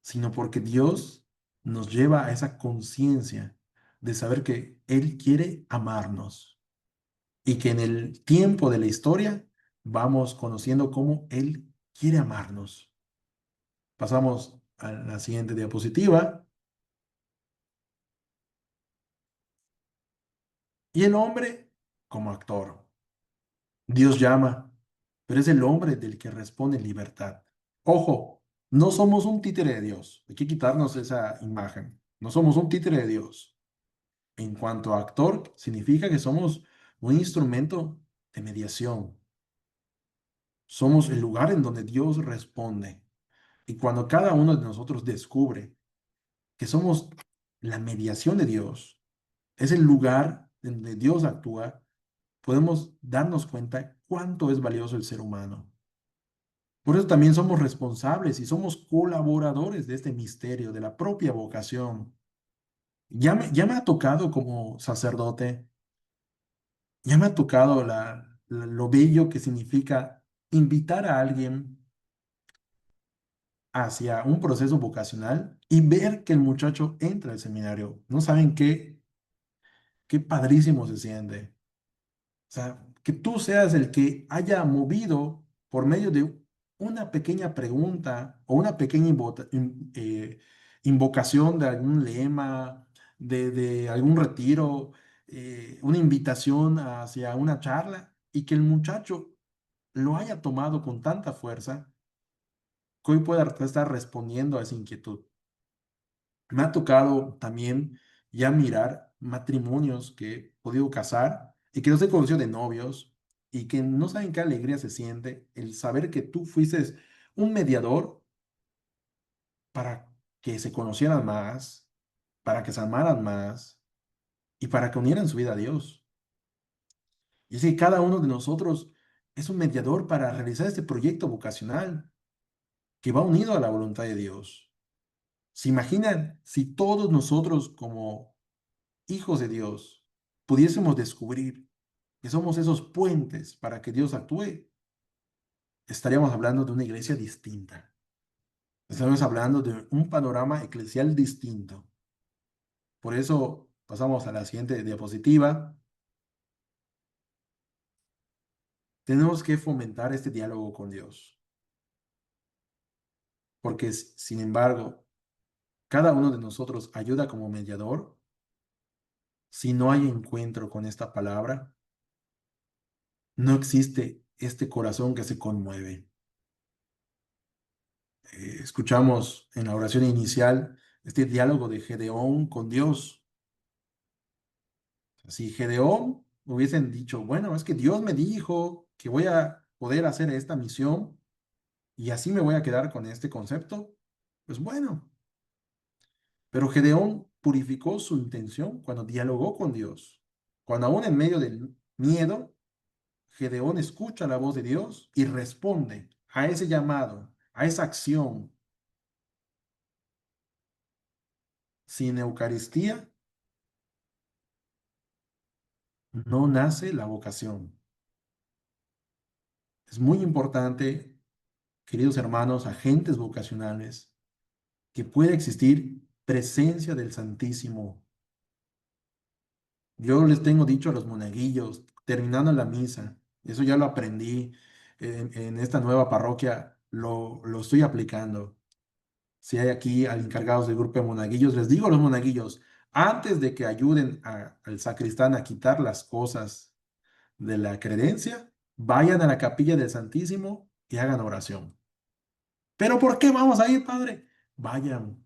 sino porque Dios nos lleva a esa conciencia, de saber que Él quiere amarnos y que en el tiempo de la historia vamos conociendo cómo Él quiere amarnos. Pasamos a la siguiente diapositiva. Y el hombre como actor. Dios llama, pero es el hombre del que responde en libertad. Ojo, no somos un títere de Dios. Hay que quitarnos esa imagen. No somos un títere de Dios. En cuanto a actor, significa que somos un instrumento de mediación. Somos el lugar en donde Dios responde. Y cuando cada uno de nosotros descubre que somos la mediación de Dios, es el lugar donde Dios actúa, podemos darnos cuenta cuánto es valioso el ser humano. Por eso también somos responsables y somos colaboradores de este misterio, de la propia vocación. Ya me ha tocado como sacerdote, ya me ha tocado lo bello que significa invitar a alguien hacia un proceso vocacional y ver que el muchacho entra al seminario. No saben qué padrísimo se siente. O sea, que tú seas el que haya movido por medio de una pequeña pregunta o una pequeña invocación de algún lema, de algún retiro, una invitación hacia una charla y que el muchacho lo haya tomado con tanta fuerza que hoy pueda estar respondiendo a esa inquietud. Me ha tocado también ya mirar matrimonios que he podido casar y que no se conoció de novios y que no saben qué alegría se siente el saber que tú fuiste un mediador para que se conocieran más, para que se amaran más y para que unieran su vida a Dios. Y es que cada uno de nosotros es un mediador para realizar este proyecto vocacional que va unido a la voluntad de Dios. ¿Se imaginan si todos nosotros como hijos de Dios, pudiésemos descubrir que somos esos puentes para que Dios actúe? Estaríamos hablando de una iglesia distinta. Estaríamos hablando de un panorama eclesial distinto. Por eso pasamos a la siguiente diapositiva. Tenemos que fomentar este diálogo con Dios, porque sin embargo, cada uno de nosotros ayuda como mediador. Si no hay encuentro con esta palabra, no existe este corazón que se conmueve. Escuchamos en la oración inicial este diálogo de Gedeón con Dios. Si Gedeón hubiesen dicho, bueno, es que Dios me dijo que voy a poder hacer esta misión y así me voy a quedar con este concepto, pues bueno, pero Gedeón purificó su intención cuando dialogó con Dios. Cuando aún en medio del miedo, Gedeón escucha la voz de Dios y responde a ese llamado, a esa acción. Sin Eucaristía no nace la vocación. Es muy importante, queridos hermanos, agentes vocacionales, que pueda existir presencia del Santísimo. Yo les tengo dicho a los monaguillos, terminando la misa, eso ya lo aprendí en esta nueva parroquia, lo estoy aplicando. Si hay aquí al encargados del grupo de monaguillos, les digo a los monaguillos, antes de que ayuden al sacristán a quitar las cosas de la credencia, vayan a la capilla del Santísimo y hagan oración. ¿Pero por qué vamos a ir, padre? Vayan,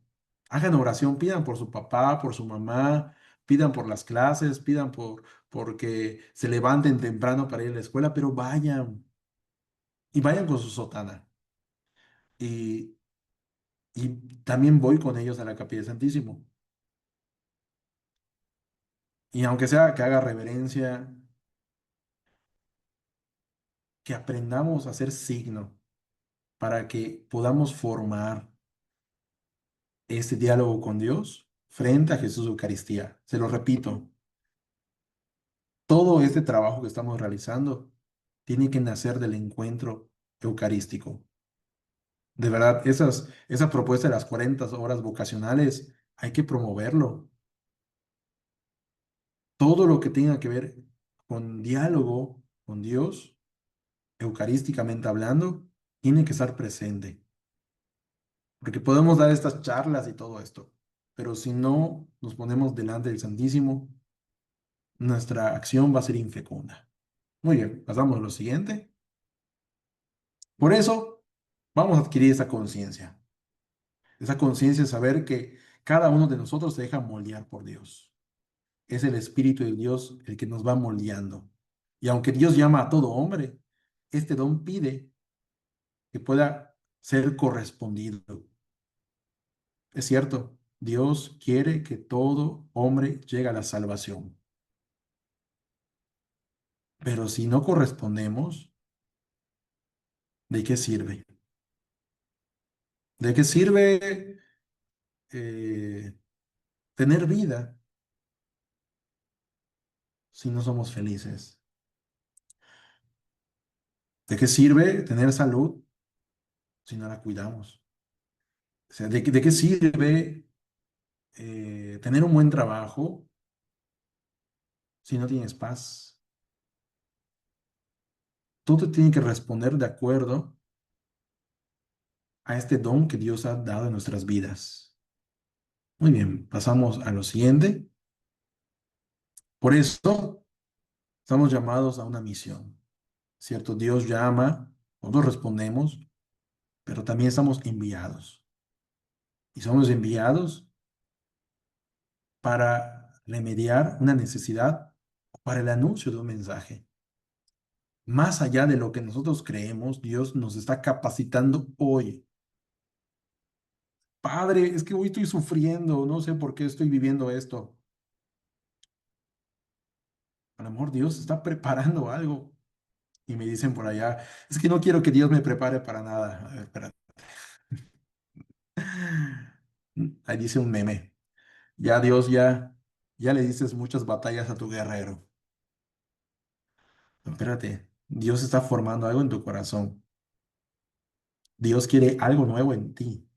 hagan oración, pidan por su papá, por su mamá, pidan por las clases, pidan porque se levanten temprano para ir a la escuela, pero vayan y vayan con su sotana. Y, y también voy con ellos a la capilla del Santísimo. Y aunque sea que haga reverencia, que aprendamos a hacer signo para que podamos formar este diálogo con Dios frente a Jesús Eucaristía. Se lo repito, todo este trabajo que estamos realizando tiene que nacer del encuentro eucarístico. De verdad, esa propuesta de las 40 horas vocacionales hay que promoverlo. todo lo que tenga que ver con diálogo con Dios, eucarísticamente hablando, tiene que estar presente. Porque podemos dar estas charlas y todo esto, pero si no nos ponemos delante del Santísimo, nuestra acción va a ser infecunda. Muy bien, pasamos a lo siguiente. Por eso, vamos a adquirir esa conciencia. Esa conciencia de saber que cada uno de nosotros se deja moldear por Dios. Es el Espíritu de Dios el que nos va moldeando. Y aunque Dios llama a todo hombre, este don pide que pueda ser correspondido. Es cierto, Dios quiere que todo hombre llegue a la salvación. Pero si no correspondemos, ¿de qué sirve? ¿De qué sirve tener vida si no somos felices? ¿De qué sirve tener salud si no la cuidamos? O sea, ¿de qué sirve tener un buen trabajo si no tienes paz? Tú te tienes que responder de acuerdo a este don que Dios ha dado en nuestras vidas. Muy bien, pasamos a lo siguiente. Por eso estamos llamados a una misión, ¿cierto? Dios llama, nosotros respondemos, pero también estamos enviados. Y somos enviados para remediar una necesidad, para el anuncio de un mensaje. Más allá de lo que nosotros creemos, Dios nos está capacitando hoy. Padre, es que hoy estoy sufriendo, no sé por qué estoy viviendo esto. A lo mejor Dios está preparando algo. Y me dicen por allá, es que no quiero que Dios me prepare para nada. A ver, espera. Ahí dice un meme. Ya Dios, ya le dices muchas batallas a tu guerrero. Espérate, Dios está formando algo en tu corazón. Dios quiere algo nuevo en ti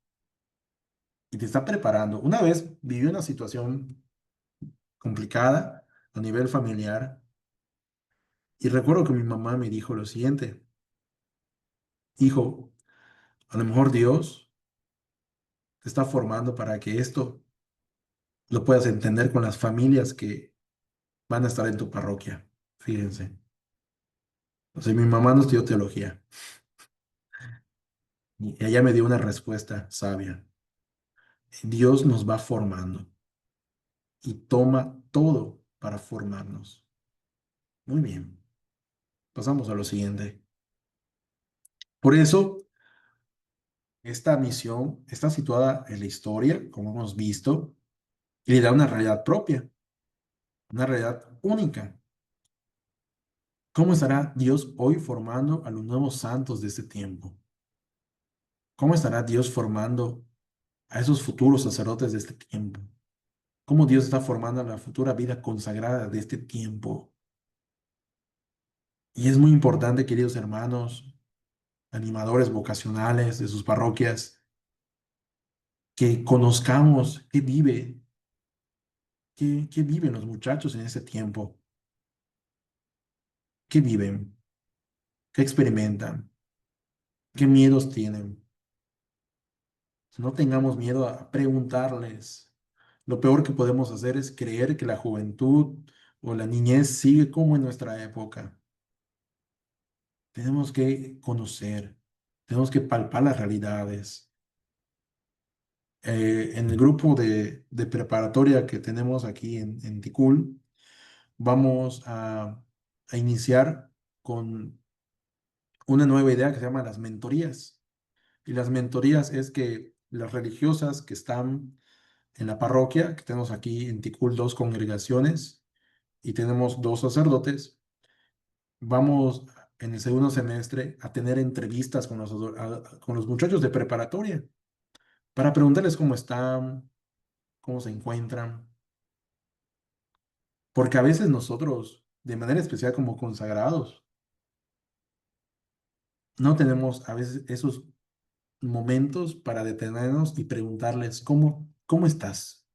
y te está preparando. Una vez viví una situación complicada a nivel familiar y recuerdo que mi mamá me dijo lo siguiente, hijo, a lo mejor Dios te está formando para que esto lo puedas entender con las familias que van a estar en tu parroquia. Fíjense. O sea, mi mamá no estudió teología y ella me dio una respuesta sabia. Dios nos va formando y toma todo para formarnos. Muy bien, pasamos a lo siguiente. Por eso, esta misión está situada en la historia, como hemos visto, y le da una realidad propia, una realidad única. ¿Cómo estará Dios hoy formando a los nuevos santos de este tiempo? ¿Cómo estará Dios formando a esos futuros sacerdotes de este tiempo? ¿Cómo Dios está formando a la futura vida consagrada de este tiempo? Y es muy importante, queridos hermanos, animadores vocacionales de sus parroquias, que conozcamos qué viven los muchachos en ese tiempo, qué viven, qué experimentan, qué miedos tienen. No tengamos miedo a preguntarles. Lo peor que podemos hacer es creer que la juventud o la niñez sigue como en nuestra época. Tenemos que conocer, tenemos que palpar las realidades. En el grupo de preparatoria que tenemos aquí en Ticul, vamos a iniciar con una nueva idea que se llama las mentorías. Y las mentorías es que las religiosas que están en la parroquia, que tenemos aquí en Ticul dos congregaciones y tenemos dos sacerdotes, vamos en el segundo semestre a tener entrevistas con los muchachos de preparatoria para preguntarles cómo están, cómo se encuentran, porque a veces nosotros, de manera especial como consagrados, no tenemos a veces esos momentos para detenernos y preguntarles, ¿cómo estás?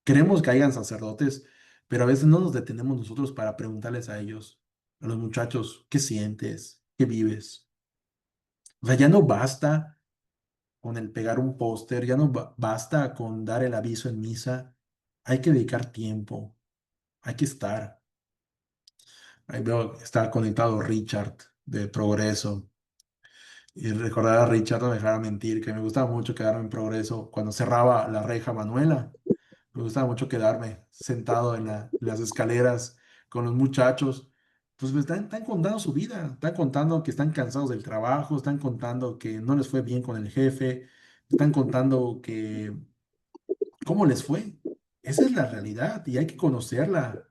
Queremos que hayan sacerdotes, pero a veces no nos detenemos nosotros para preguntarles a ellos, a los muchachos, ¿qué sientes? ¿Qué vives? O sea, ya no basta con el pegar un póster, ya no basta con dar el aviso en misa, hay que dedicar tiempo, hay que estar. Ahí veo que está conectado Richard de Progreso. Y recordar a Richard, no me dejara mentir, que me gustaba mucho quedarme en Progreso cuando cerraba la reja Manuela. Me gustaba mucho quedarme sentado en las escaleras con los muchachos. Pues están contando su vida, están contando que están cansados del trabajo, están contando que no les fue bien con el jefe, están contando que cómo les fue. Esa es la realidad y hay que conocerla,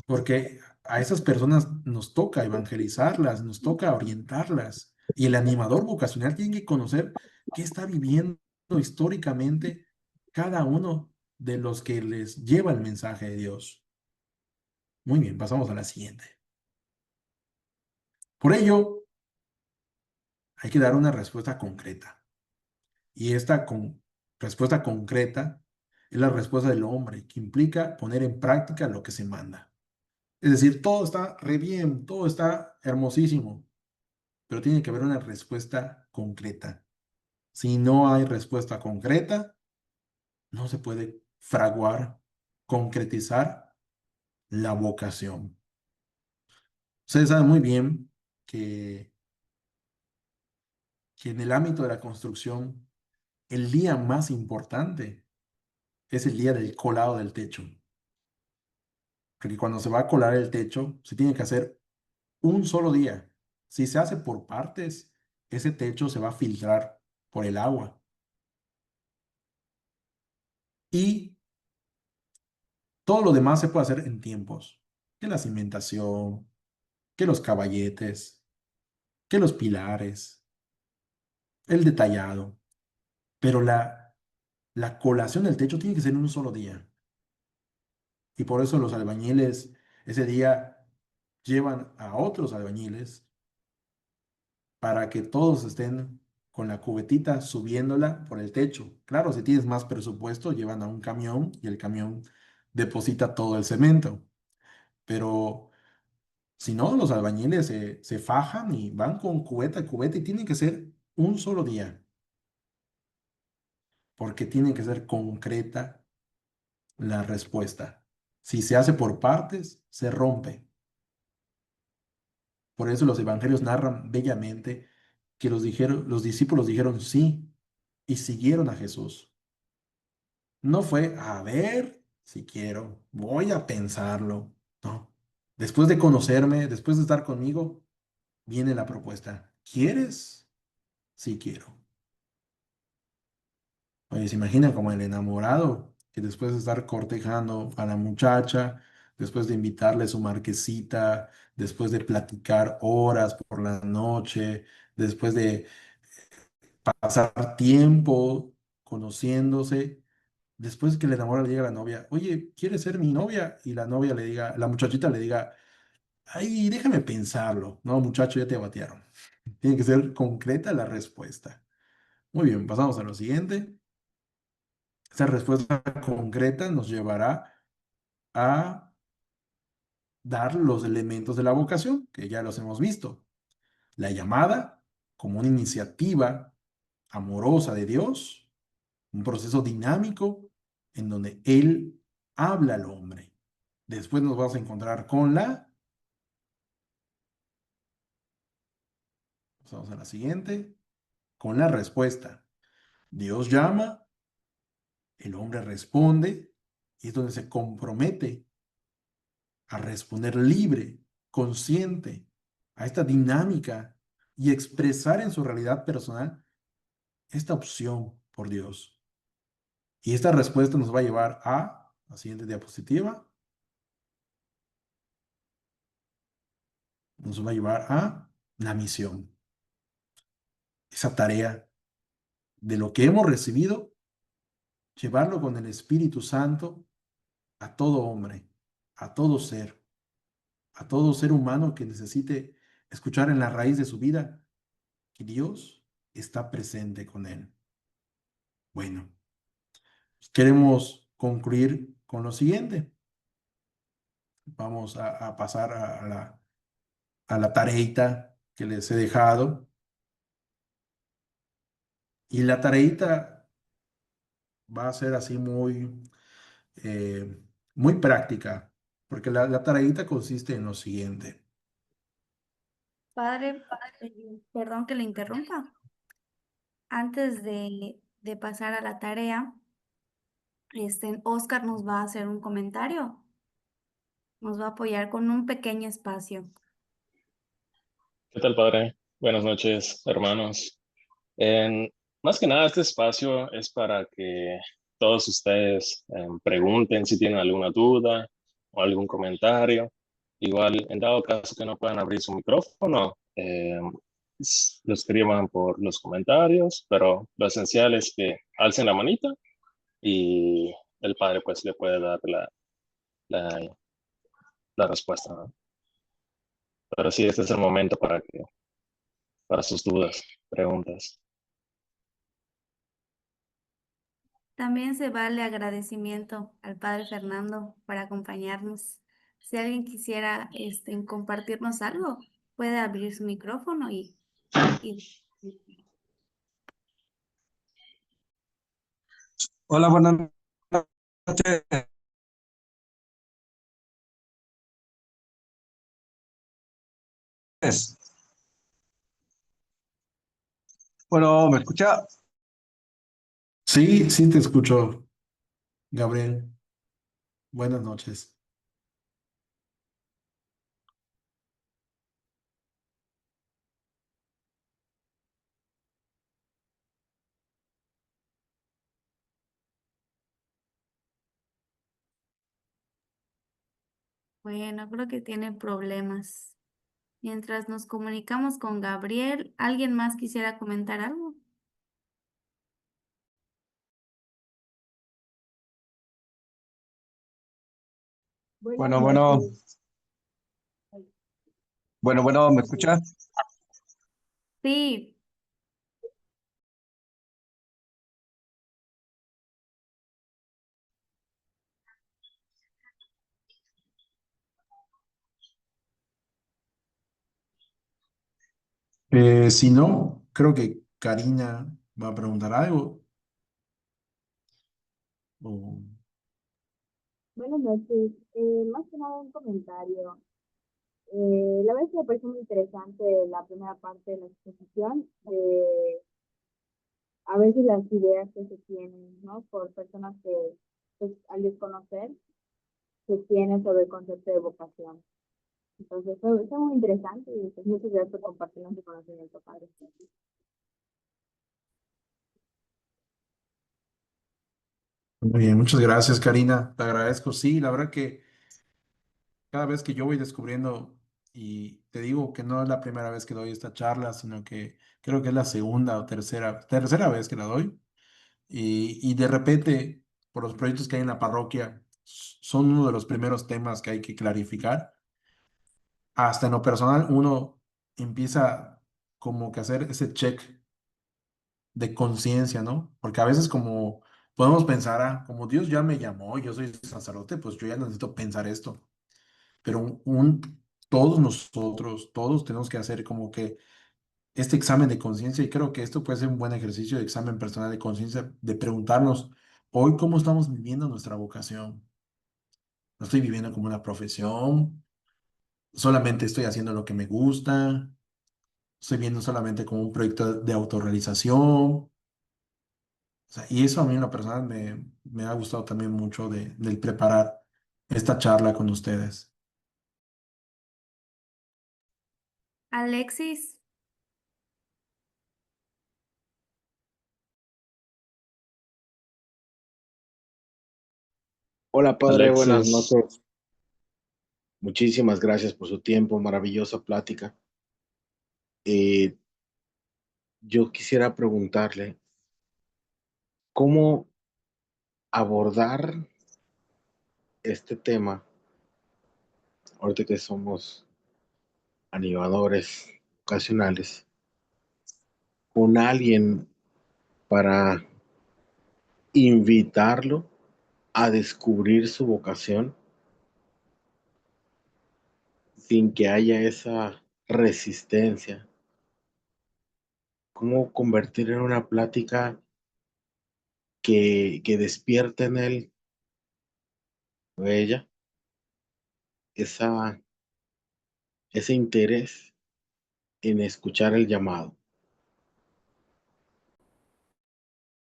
porque a esas personas nos toca evangelizarlas, nos toca orientarlas. Y el animador vocacional tiene que conocer qué está viviendo históricamente cada uno de los que les lleva el mensaje de Dios. Muy bien, pasamos a la siguiente. Por ello, hay que dar una respuesta concreta. Y esta respuesta concreta es la respuesta del hombre, que implica poner en práctica lo que se manda. Es decir, todo está re bien, todo está hermosísimo, pero tiene que haber una respuesta concreta. Si no hay respuesta concreta, no se puede fraguar, concretizar la vocación. Ustedes saben muy bien que, que en el ámbito de la construcción, el día más importante es el día del colado del techo. Porque cuando se va a colar el techo, se tiene que hacer un solo día. Si se hace por partes, ese techo se va a filtrar por el agua. Y todo lo demás se puede hacer en tiempos. Que la cimentación, que los caballetes, que los pilares, el detallado. Pero la colación del techo tiene que ser en un solo día. Y por eso los albañiles ese día llevan a otros albañiles para que todos estén con la cubetita subiéndola por el techo. Claro, si tienes más presupuesto, llevan a un camión y el camión deposita todo el cemento. Pero si no, los albañiles se fajan y van con cubeta a cubeta y tiene que ser un solo día, porque tiene que ser concreta la respuesta. Si se hace por partes, se rompe. Por eso los evangelios narran bellamente que los discípulos dijeron sí y siguieron a Jesús. No fue a ver si quiero, voy a pensarlo. No. Después de conocerme, después de estar conmigo, viene la propuesta. ¿Quieres? Sí quiero. Oye, se imagina como el enamorado que después de estar cortejando a la muchacha, después de invitarle su marquesita, después de platicar horas por la noche, después de pasar tiempo conociéndose, después que el enamorado le diga a la novia, oye, ¿quieres ser mi novia? Y la novia le diga, la muchachita le diga, ay, déjame pensarlo. No, muchacho, ya te batearon. Tiene que ser concreta la respuesta. Muy bien, pasamos a lo siguiente. Esa respuesta concreta nos llevará a dar los elementos de la vocación, que ya los hemos visto. La llamada como una iniciativa amorosa de Dios, un proceso dinámico en donde Él habla al hombre. Después nos vamos a encontrar con vamos a la siguiente, con la respuesta. Dios llama, el hombre responde, y es donde se compromete a responder libre, consciente a esta dinámica y expresar en su realidad personal esta opción por Dios. Y esta respuesta nos va a llevar a la siguiente diapositiva, nos va a llevar a la misión, esa tarea de lo que hemos recibido, llevarlo con el Espíritu Santo a todo hombre, a todo ser humano que necesite escuchar en la raíz de su vida que Dios está presente con él. Bueno, queremos concluir con lo siguiente. Vamos a pasar a la tareita que les he dejado. Y la tareita va a ser así eh, muy práctica, porque la tareita consiste en lo siguiente. Padre, perdón que le interrumpa. Antes de pasar a la tarea, Oscar nos va a hacer un comentario, nos va a apoyar con un pequeño espacio. ¿Qué tal, padre? Buenas noches, hermanos. En- Más que nada, este espacio es para que todos ustedes pregunten si tienen alguna duda o algún comentario. Igual, en dado caso que no puedan abrir su micrófono, lo escriban por los comentarios, pero lo esencial es que alcen la manita y el padre pues le puede dar la, la respuesta, ¿no? Pero sí, este es el momento para sus dudas, preguntas. También se vale agradecimiento al Padre Fernando por acompañarnos. Si alguien quisiera compartirnos algo, puede abrir su micrófono y Hola, buenas noches. Bueno, ¿me escucha? Sí, sí te escucho, Gabriel. Buenas noches. bueno, creo que tiene problemas. Mientras nos comunicamos con Gabriel, ¿alguien más quisiera comentar algo? Bueno, bueno, bueno, ¿me escucha? Sí, Si no, creo que Karina va a preguntar algo. o- Buenas noches. Más que nada un comentario. La verdad es que me pareció muy interesante la primera parte de la exposición, de a veces las ideas que se tienen, ¿no? Por personas que, pues, al desconocer, se tienen sobre el concepto de vocación. Entonces, fue muy interesante y pues, muchas gracias por compartirnos su conocimiento, padre. Muy bien, muchas gracias, Karina. Te agradezco. Sí, la verdad que cada vez que yo voy descubriendo, y te digo que no es la primera vez que doy esta charla, sino que creo que es la segunda o tercera vez que la doy. Y de repente, por los proyectos que hay en la parroquia, son uno de los primeros temas que hay que clarificar. Hasta en lo personal, uno empieza como que a hacer ese check de conciencia, ¿no? Porque a veces como podemos pensar, como Dios ya me llamó, yo soy sacerdote, pues yo ya necesito pensar esto. Pero todos nosotros, todos tenemos que hacer como que este examen de conciencia, y creo que esto puede ser un buen ejercicio de examen personal de conciencia, de preguntarnos hoy cómo estamos viviendo nuestra vocación. ¿Lo estoy viviendo como una profesión? ¿Solamente estoy haciendo lo que me gusta? ¿Estoy viendo solamente como un proyecto de autorrealización? O sea, y eso a mí en lo personal me ha gustado también mucho del preparar esta charla con ustedes. Alexis, Hola padre, buenas Alexis, noches. Muchísimas gracias por su tiempo, maravillosa plática. Eh, yo quisiera preguntarle, ¿cómo abordar este tema, ahorita que somos animadores ocasionales, con alguien para invitarlo a descubrir su vocación? sin que haya esa resistencia. ¿Cómo convertir en una plática que despierte en él o ella esa, ese interés en escuchar el llamado?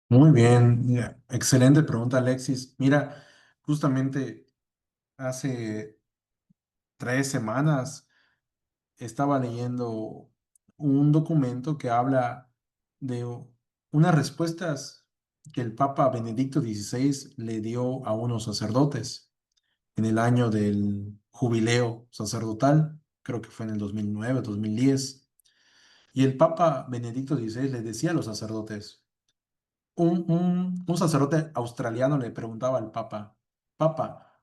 Muy bien, mira, excelente pregunta, Alexis. Mira, justamente hace 3 semanas estaba leyendo un documento que habla de unas respuestas que el Papa Benedicto XVI le dio a unos sacerdotes en el año del jubileo sacerdotal, creo que fue en el 2009, 2010. Y el Papa Benedicto XVI le decía a los sacerdotes, un sacerdote australiano le preguntaba al Papa, Papa,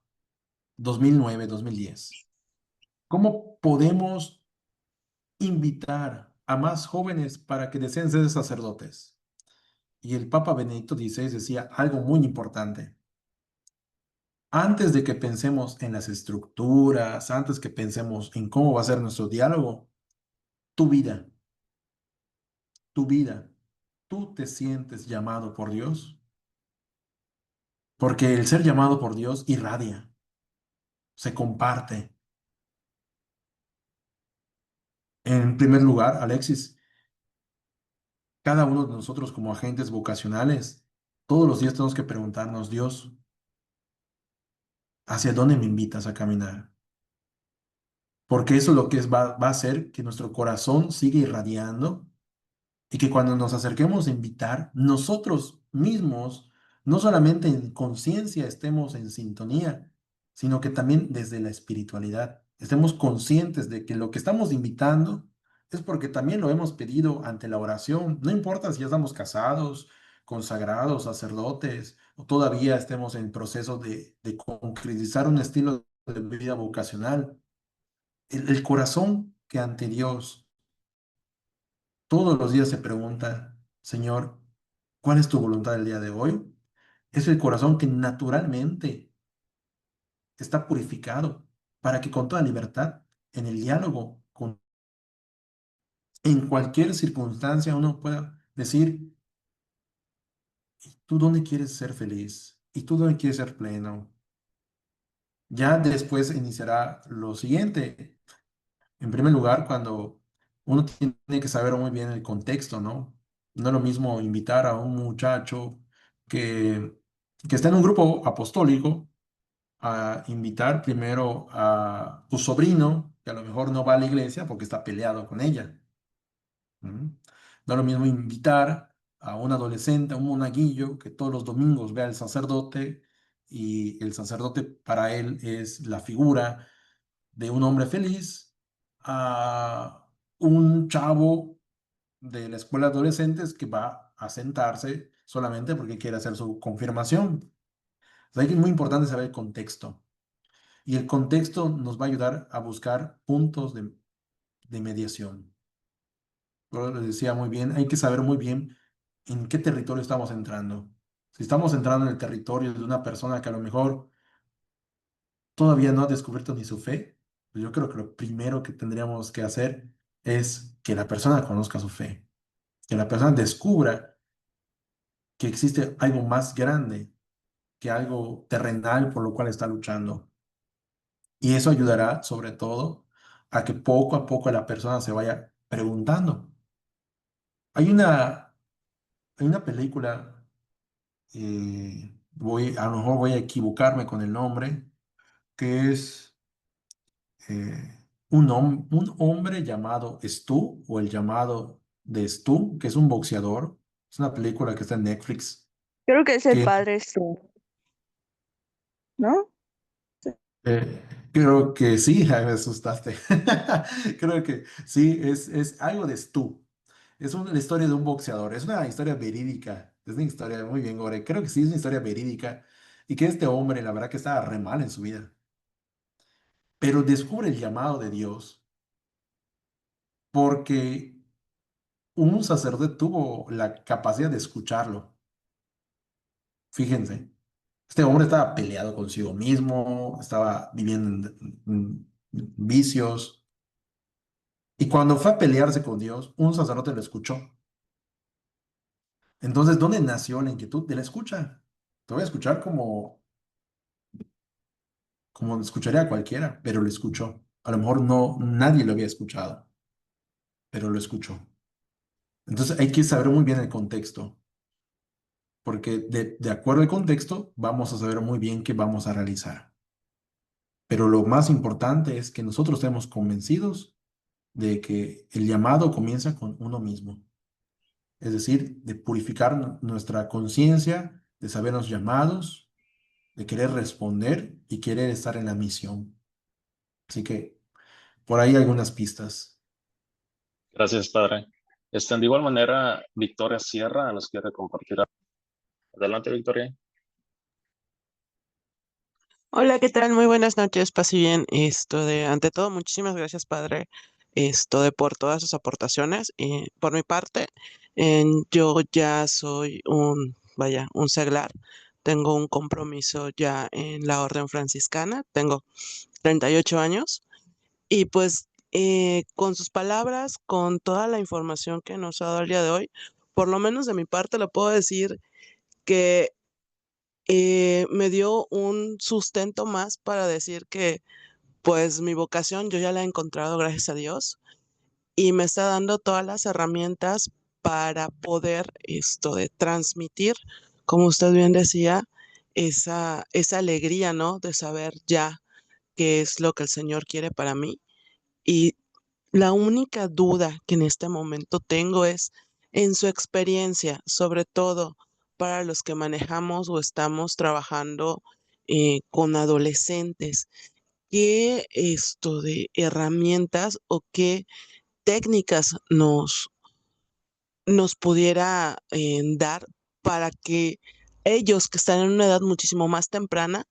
2009, 2010, ¿cómo podemos invitar a más jóvenes para que deseen ser sacerdotes? Y el Papa Benedicto XVI decía algo muy importante. Antes de que pensemos en las estructuras, antes que pensemos en cómo va a ser nuestro diálogo, tu vida, tu vida, ¿tú te sientes llamado por Dios? Porque el ser llamado por Dios irradia, se comparte. En primer lugar, Alexis, cada uno de nosotros como agentes vocacionales, todos los días tenemos que preguntarnos, Dios, ¿hacia dónde me invitas a caminar? Porque eso es lo que va a hacer que nuestro corazón siga irradiando y que cuando nos acerquemos a invitar, nosotros mismos, no solamente en conciencia estemos en sintonía, sino que también desde la espiritualidad estemos conscientes de que lo que estamos invitando es porque también lo hemos pedido ante la oración. No importa si ya estamos casados, consagrados, sacerdotes, o todavía estemos en proceso de concretizar un estilo de vida vocacional. El corazón que ante Dios todos los días se pregunta, Señor, ¿cuál es tu voluntad el día de hoy? Es el corazón que naturalmente está purificado para que con toda libertad, en el diálogo, en cualquier circunstancia, uno pueda decir, ¿y tú dónde quieres ser feliz? ¿Y tú dónde quieres ser pleno? Ya después iniciará lo siguiente. En primer lugar, cuando uno tiene que saber muy bien el contexto, ¿no? No es lo mismo invitar a un muchacho que, que está en un grupo apostólico a invitar primero a tu sobrino, que a lo mejor no va a la iglesia porque está peleado con ella. ¿Mm? No es lo mismo invitar a un adolescente, a un monaguillo, que todos los domingos ve al sacerdote y el sacerdote para él es la figura de un hombre feliz, a un chavo de la escuela de adolescentes que va a sentarse solamente porque quiere hacer su confirmación. O sea, es muy importante saber el contexto. Y el contexto nos va a ayudar a buscar puntos de mediación. Yo les decía muy bien, hay que saber muy bien en qué territorio estamos entrando. Si estamos entrando en el territorio de una persona que a lo mejor todavía no ha descubierto ni su fe, pues yo creo que lo primero que tendríamos que hacer es que la persona conozca su fe, que la persona descubra que existe algo más grande que algo terrenal por lo cual está luchando. Y eso ayudará sobre todo a que poco a poco la persona se vaya preguntando. Hay una, hay una película, a lo mejor voy a equivocarme con el nombre, que es un hombre llamado Stu, o el llamado de Stu, que es un boxeador. Es una película que está en Netflix, Creo que es el que padre Stu, ¿no? creo que sí, ay, me asustaste. Creo que sí, es algo de Stu. Es la historia de un boxeador, es una historia verídica, es una historia muy bien, Gore. Creo que sí, es una historia verídica y que este hombre, la verdad que estaba re mal en su vida, pero descubre el llamado de Dios porque un sacerdote tuvo la capacidad de escucharlo. Fíjense, este hombre estaba peleado consigo mismo, estaba viviendo vicios. Y cuando fue a pelearse con Dios, un sacerdote lo escuchó. Entonces, ¿dónde nació la inquietud de la escucha? Te voy a escuchar como escucharía a cualquiera, pero lo escuchó. A lo mejor no, nadie lo había escuchado, pero lo escuchó. Entonces hay que saber muy bien el contexto, porque de acuerdo al contexto vamos a saber muy bien qué vamos a realizar. Pero lo más importante es que nosotros estemos convencidos de que el llamado comienza con uno mismo. Es decir, de purificar nuestra conciencia, de sabernos llamados, de querer responder y querer estar en la misión. Así que por ahí algunas pistas. Gracias, padre. De igual manera, Victoria Sierra nos quiere compartir. Adelante, Victoria. Hola, ¿qué tal? Muy buenas noches, paz y bien. Ante todo, muchísimas gracias, padre, por todas sus aportaciones. Por mi parte, yo ya soy un seglar. Tengo un compromiso ya en la orden franciscana. Tengo 38 años y pues con sus palabras, con toda la información que nos ha dado el día de hoy, por lo menos de mi parte, le puedo decir que me dio un sustento más para decir que, pues, mi vocación yo ya la he encontrado, gracias a Dios, y me está dando todas las herramientas para poder de transmitir, como usted bien decía, esa alegría, ¿no? De saber ya qué es lo que el Señor quiere para mí. Y la única duda que en este momento tengo es en su experiencia, sobre todo para los que manejamos o estamos trabajando con adolescentes, ¿qué de herramientas o qué técnicas nos pudiera dar para que ellos que están en una edad muchísimo más temprana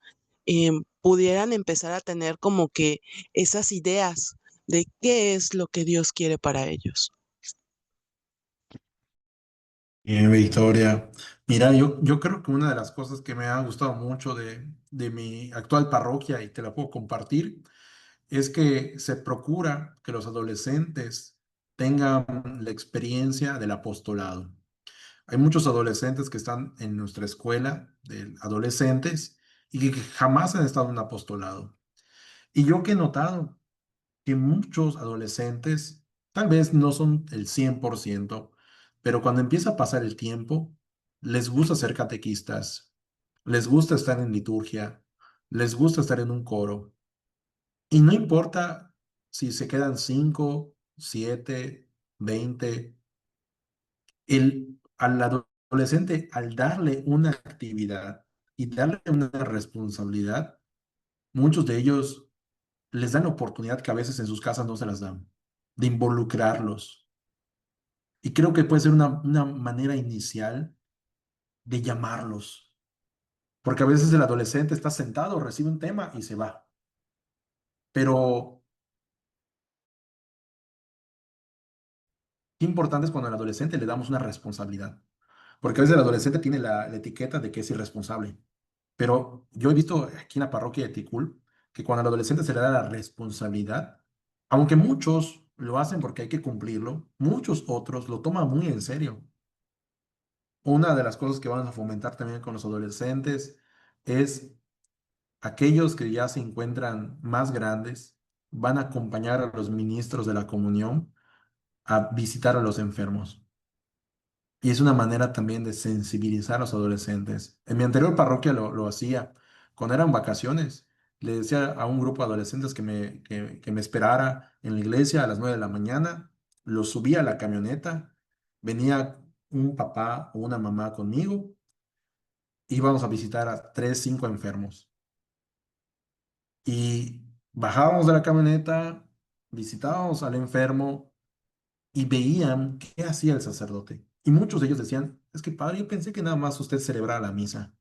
pudieran empezar a tener como que esas ideas de qué es lo que Dios quiere para ellos? Bien, Victoria. Mira, yo creo que una de las cosas que me ha gustado mucho de mi actual parroquia y te la puedo compartir es que se procura que los adolescentes tengan la experiencia del apostolado. Hay muchos adolescentes que están en nuestra escuela de adolescentes y que jamás han estado en un apostolado. Y yo que he notado que muchos adolescentes tal vez no son el 100%, pero cuando empieza a pasar el tiempo, les gusta ser catequistas, les gusta estar en liturgia, les gusta estar en un coro. Y no importa si se quedan 5, 7, 20, al adolescente, al darle una actividad y darle una responsabilidad, muchos de ellos les dan la oportunidad que a veces en sus casas no se las dan, de involucrarlos. Y creo que puede ser una manera inicial de llamarlos, porque a veces el adolescente está sentado, recibe un tema y se va. Pero qué importante es cuando al adolescente le damos una responsabilidad, porque a veces el adolescente tiene la etiqueta de que es irresponsable. Pero yo he visto aquí en la parroquia de Ticul que cuando al adolescente se le da la responsabilidad, aunque muchos lo hacen porque hay que cumplirlo, muchos otros lo toman muy en serio. Una de las cosas que vamos a fomentar también con los adolescentes es aquellos que ya se encuentran más grandes, van a acompañar a los ministros de la comunión a visitar a los enfermos. Y es una manera también de sensibilizar a los adolescentes. En mi anterior parroquia lo hacía. Cuando eran vacaciones, le decía a un grupo de adolescentes que me esperara en la iglesia a las 9 de la mañana, los subía a la camioneta, venía un papá o una mamá conmigo, íbamos a visitar a 3, 5 enfermos. Y bajábamos de la camioneta, visitábamos al enfermo y veían qué hacía el sacerdote. Y muchos de ellos decían, es que padre, yo pensé que nada más usted celebraba la misa.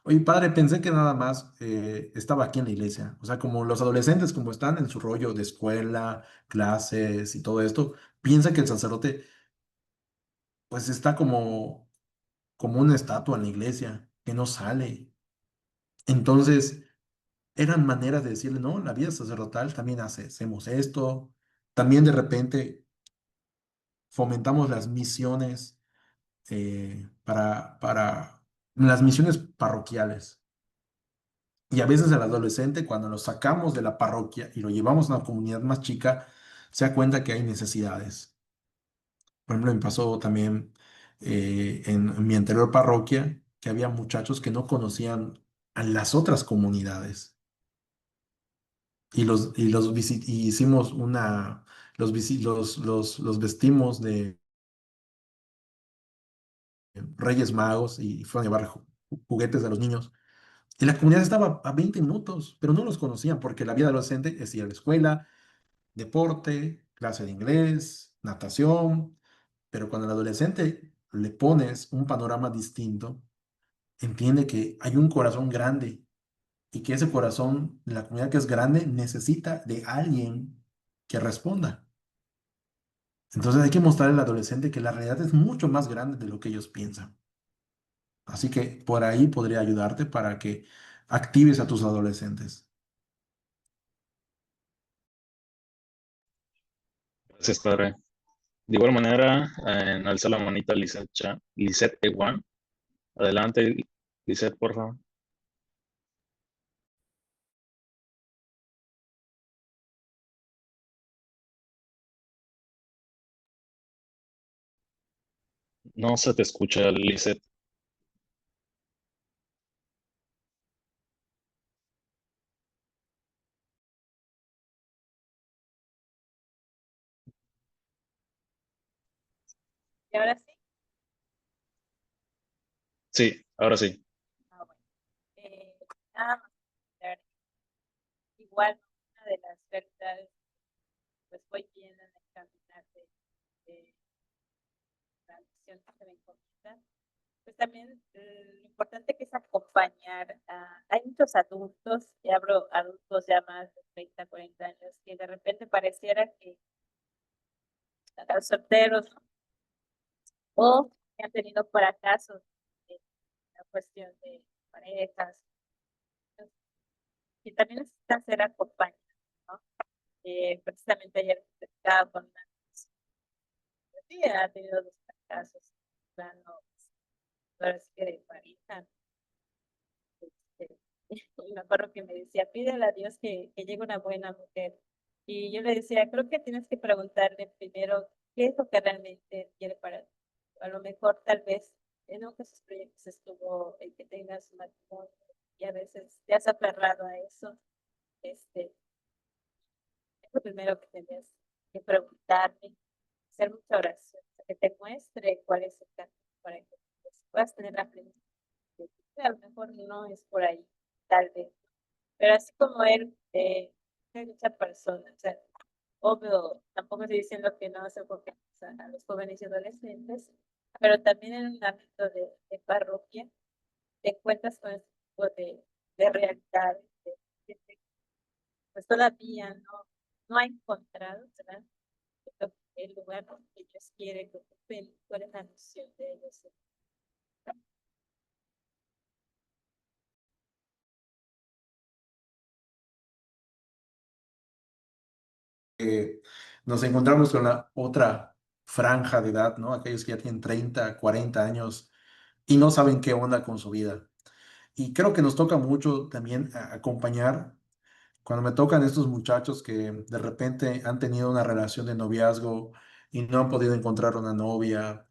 Oye, padre, pensé que nada más estaba aquí en la iglesia. O sea, como los adolescentes, como están en su rollo de escuela, clases y todo esto, piensan que el sacerdote, pues está como una estatua en la iglesia, que no sale. Entonces, eran maneras de decirle, no, la vida sacerdotal también hacemos esto, también de repente fomentamos las misiones para las misiones parroquiales. Y a veces el adolescente, cuando lo sacamos de la parroquia y lo llevamos a una comunidad más chica, se da cuenta que hay necesidades. Por ejemplo, me pasó también en mi anterior parroquia que había muchachos que no conocían a las otras comunidades. Y hicimos los vestimos de Reyes Magos y fueron a llevar juguetes a los niños. Y la comunidad estaba a 20 minutos, pero no los conocían porque la vida adolescente es ir a la escuela, deporte, clase de inglés, natación. Pero cuando al adolescente le pones un panorama distinto, entiende que hay un corazón grande y que ese corazón, la comunidad que es grande, necesita de alguien que responda. Entonces hay que mostrarle al adolescente que la realidad es mucho más grande de lo que ellos piensan. Así que por ahí podría ayudarte para que actives a tus adolescentes. Gracias, padre. De igual manera, alza la manita Lisette Ewan. Adelante, Lisette, por favor. No se te escucha, Lisette. ¿Y ahora sí? Sí, ahora sí. Ah, bueno. Nada más comentar. Igual una de las verdades, pues voy bien en el caminar de la misión que se me encomienda. Pues también lo importante que es acompañar hay muchos adultos, y hablo adultos ya más de 30, 40 años, que de repente pareciera que los solteros, ¿no? O que han tenido fracasos en la cuestión de parejas, que también necesitan ser acompañados, ¿no? Precisamente ayer estaba con una pues sí, ha tenido dos fracasos, plano, ahora sí que de pareja. Este, y me acuerdo que me decía, pídele a Dios que llegue una buena mujer. Y yo le decía, creo que tienes que preguntarle primero qué es lo que realmente quiere para ti. A lo mejor, tal vez, en uno de sus proyectos estuvo el que tengas un matrimonio y a veces te has aferrado a eso. Es lo primero que tendrías que preguntarle, hacer mucha oración, que te muestre cuál es el camino para que puedas tener la plenitud. A lo mejor no es por ahí, tal vez. Pero así como él, hay muchas personas, o sea, obvio, tampoco estoy diciendo que no se enfoque a los jóvenes y adolescentes, pero también en un ámbito de parroquia, te encuentras con este tipo de realidades, de gente que, pues todavía no ha encontrado, ¿verdad? El lugar que ellos quieren que ocupen, cuál es la misión de ellos. Nos encontramos con la otra franja de edad, ¿no? Aquellos que ya tienen 30, 40 años y no saben qué onda con su vida. Y creo que nos toca mucho también acompañar cuando me tocan estos muchachos que de repente han tenido una relación de noviazgo y no han podido encontrar una novia,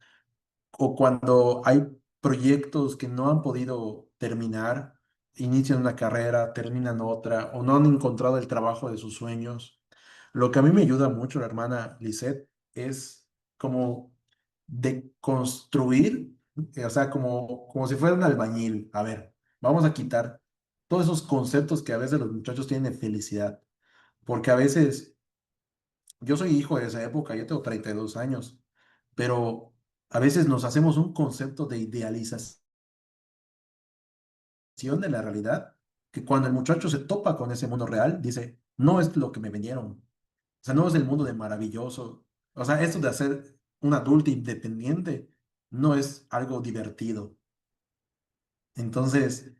o cuando hay proyectos que no han podido terminar, inician una carrera, terminan otra, o no han encontrado el trabajo de sus sueños. Lo que a mí me ayuda mucho, la hermana Lisette, es como de construir, o sea, como si fuera un albañil. A ver, vamos a quitar todos esos conceptos que a veces los muchachos tienen de felicidad, porque a veces yo soy hijo de esa época, yo tengo 32 años, pero a veces nos hacemos un concepto de idealización de la realidad, que cuando el muchacho se topa con ese mundo real, dice, no es lo que me vendieron, o sea, no es el mundo de maravilloso, o sea, esto de hacer un adulto independiente no es algo divertido. Entonces,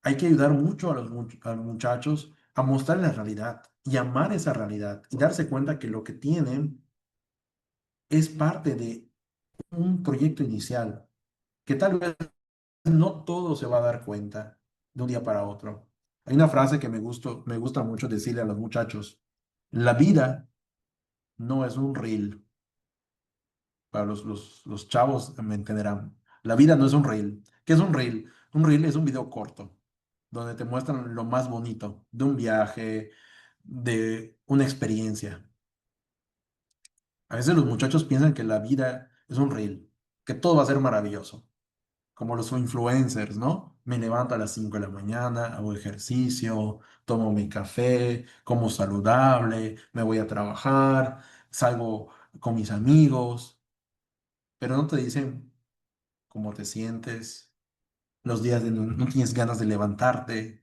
hay que ayudar mucho a a los muchachos a mostrar la realidad y amar esa realidad y darse cuenta que lo que tienen es parte de un proyecto inicial, que tal vez no todo se va a dar cuenta de un día para otro. Hay una frase que me gusta mucho decirle a los muchachos: la vida no es un reel. Para los chavos me entenderán. La vida no es un reel. ¿Qué es un reel? Un reel es un video corto donde te muestran lo más bonito de un viaje, de una experiencia. A veces los muchachos piensan que la vida es un reel, que todo va a ser maravilloso, como los influencers, ¿no? Me levanto a las 5 de la mañana, hago ejercicio, tomo mi café, como saludable, me voy a trabajar, salgo con mis amigos, pero no te dicen cómo te sientes, los días de no tienes ganas de levantarte,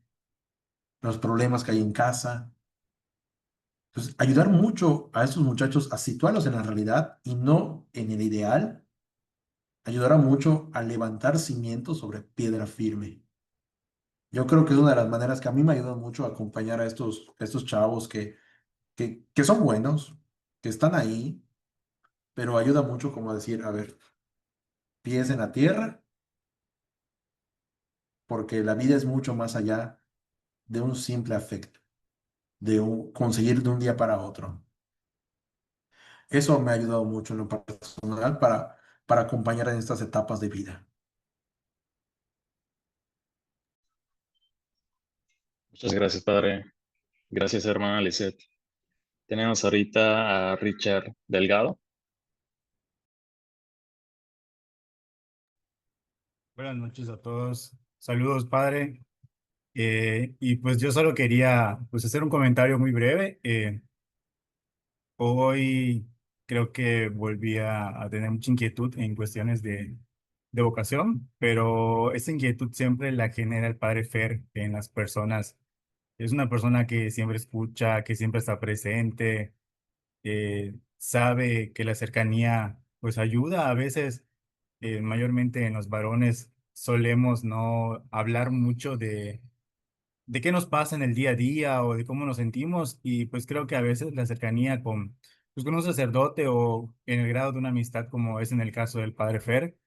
los problemas que hay en casa. Entonces, ayudar mucho a estos muchachos a situarlos en la realidad y no en el ideal, ayudará mucho a levantar cimientos sobre piedra firme. Yo creo que es una de las maneras que a mí me ayuda mucho a acompañar a estos chavos que son buenos, que están ahí, pero ayuda mucho como a decir, a ver, pies en la tierra, porque la vida es mucho más allá de un simple afecto, conseguir de un día para otro. Eso me ha ayudado mucho en lo personal para acompañar en estas etapas de vida. Muchas gracias, padre. Gracias, hermana Lisette. Tenemos ahorita a Richard Delgado. Buenas noches a todos. Saludos, padre. Y pues yo solo quería pues hacer un comentario muy breve. Hoy creo que volví a tener mucha inquietud en cuestiones de vocación, pero esa inquietud siempre la genera el padre Fer en las personas. Es una persona que siempre escucha, que siempre está presente, sabe que la cercanía pues ayuda a veces, mayormente en los varones solemos no hablar mucho de qué nos pasa en el día a día o de cómo nos sentimos y pues creo que a veces la cercanía pues, con un sacerdote o en el grado de una amistad como es en el caso del padre Fer,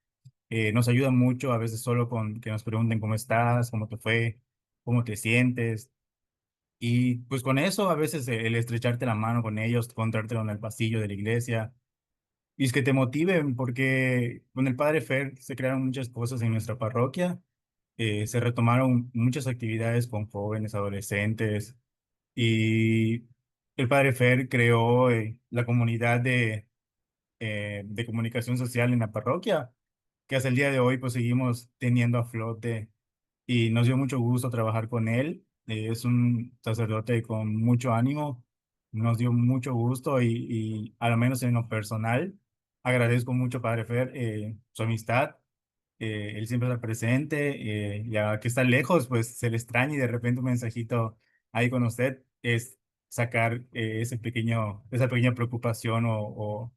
nos ayuda mucho a veces solo con que nos pregunten cómo estás, cómo te fue, cómo te sientes. Y pues con eso, a veces el estrecharte la mano con ellos, encontrártelo en el pasillo de la iglesia, y es que te motiven, porque con el Padre Fer se crearon muchas cosas en nuestra parroquia, se retomaron muchas actividades con jóvenes, adolescentes, y el Padre Fer creó la comunidad de comunicación social en la parroquia, que hasta el día de hoy pues seguimos teniendo a flote y nos dio mucho gusto trabajar con él. Es un sacerdote con mucho ánimo, nos dio mucho gusto y a lo menos en lo personal agradezco mucho, Padre Fer, su amistad. Él siempre está presente, ya que está lejos, pues se le extraña y de repente un mensajito ahí con usted es sacar esa pequeña preocupación o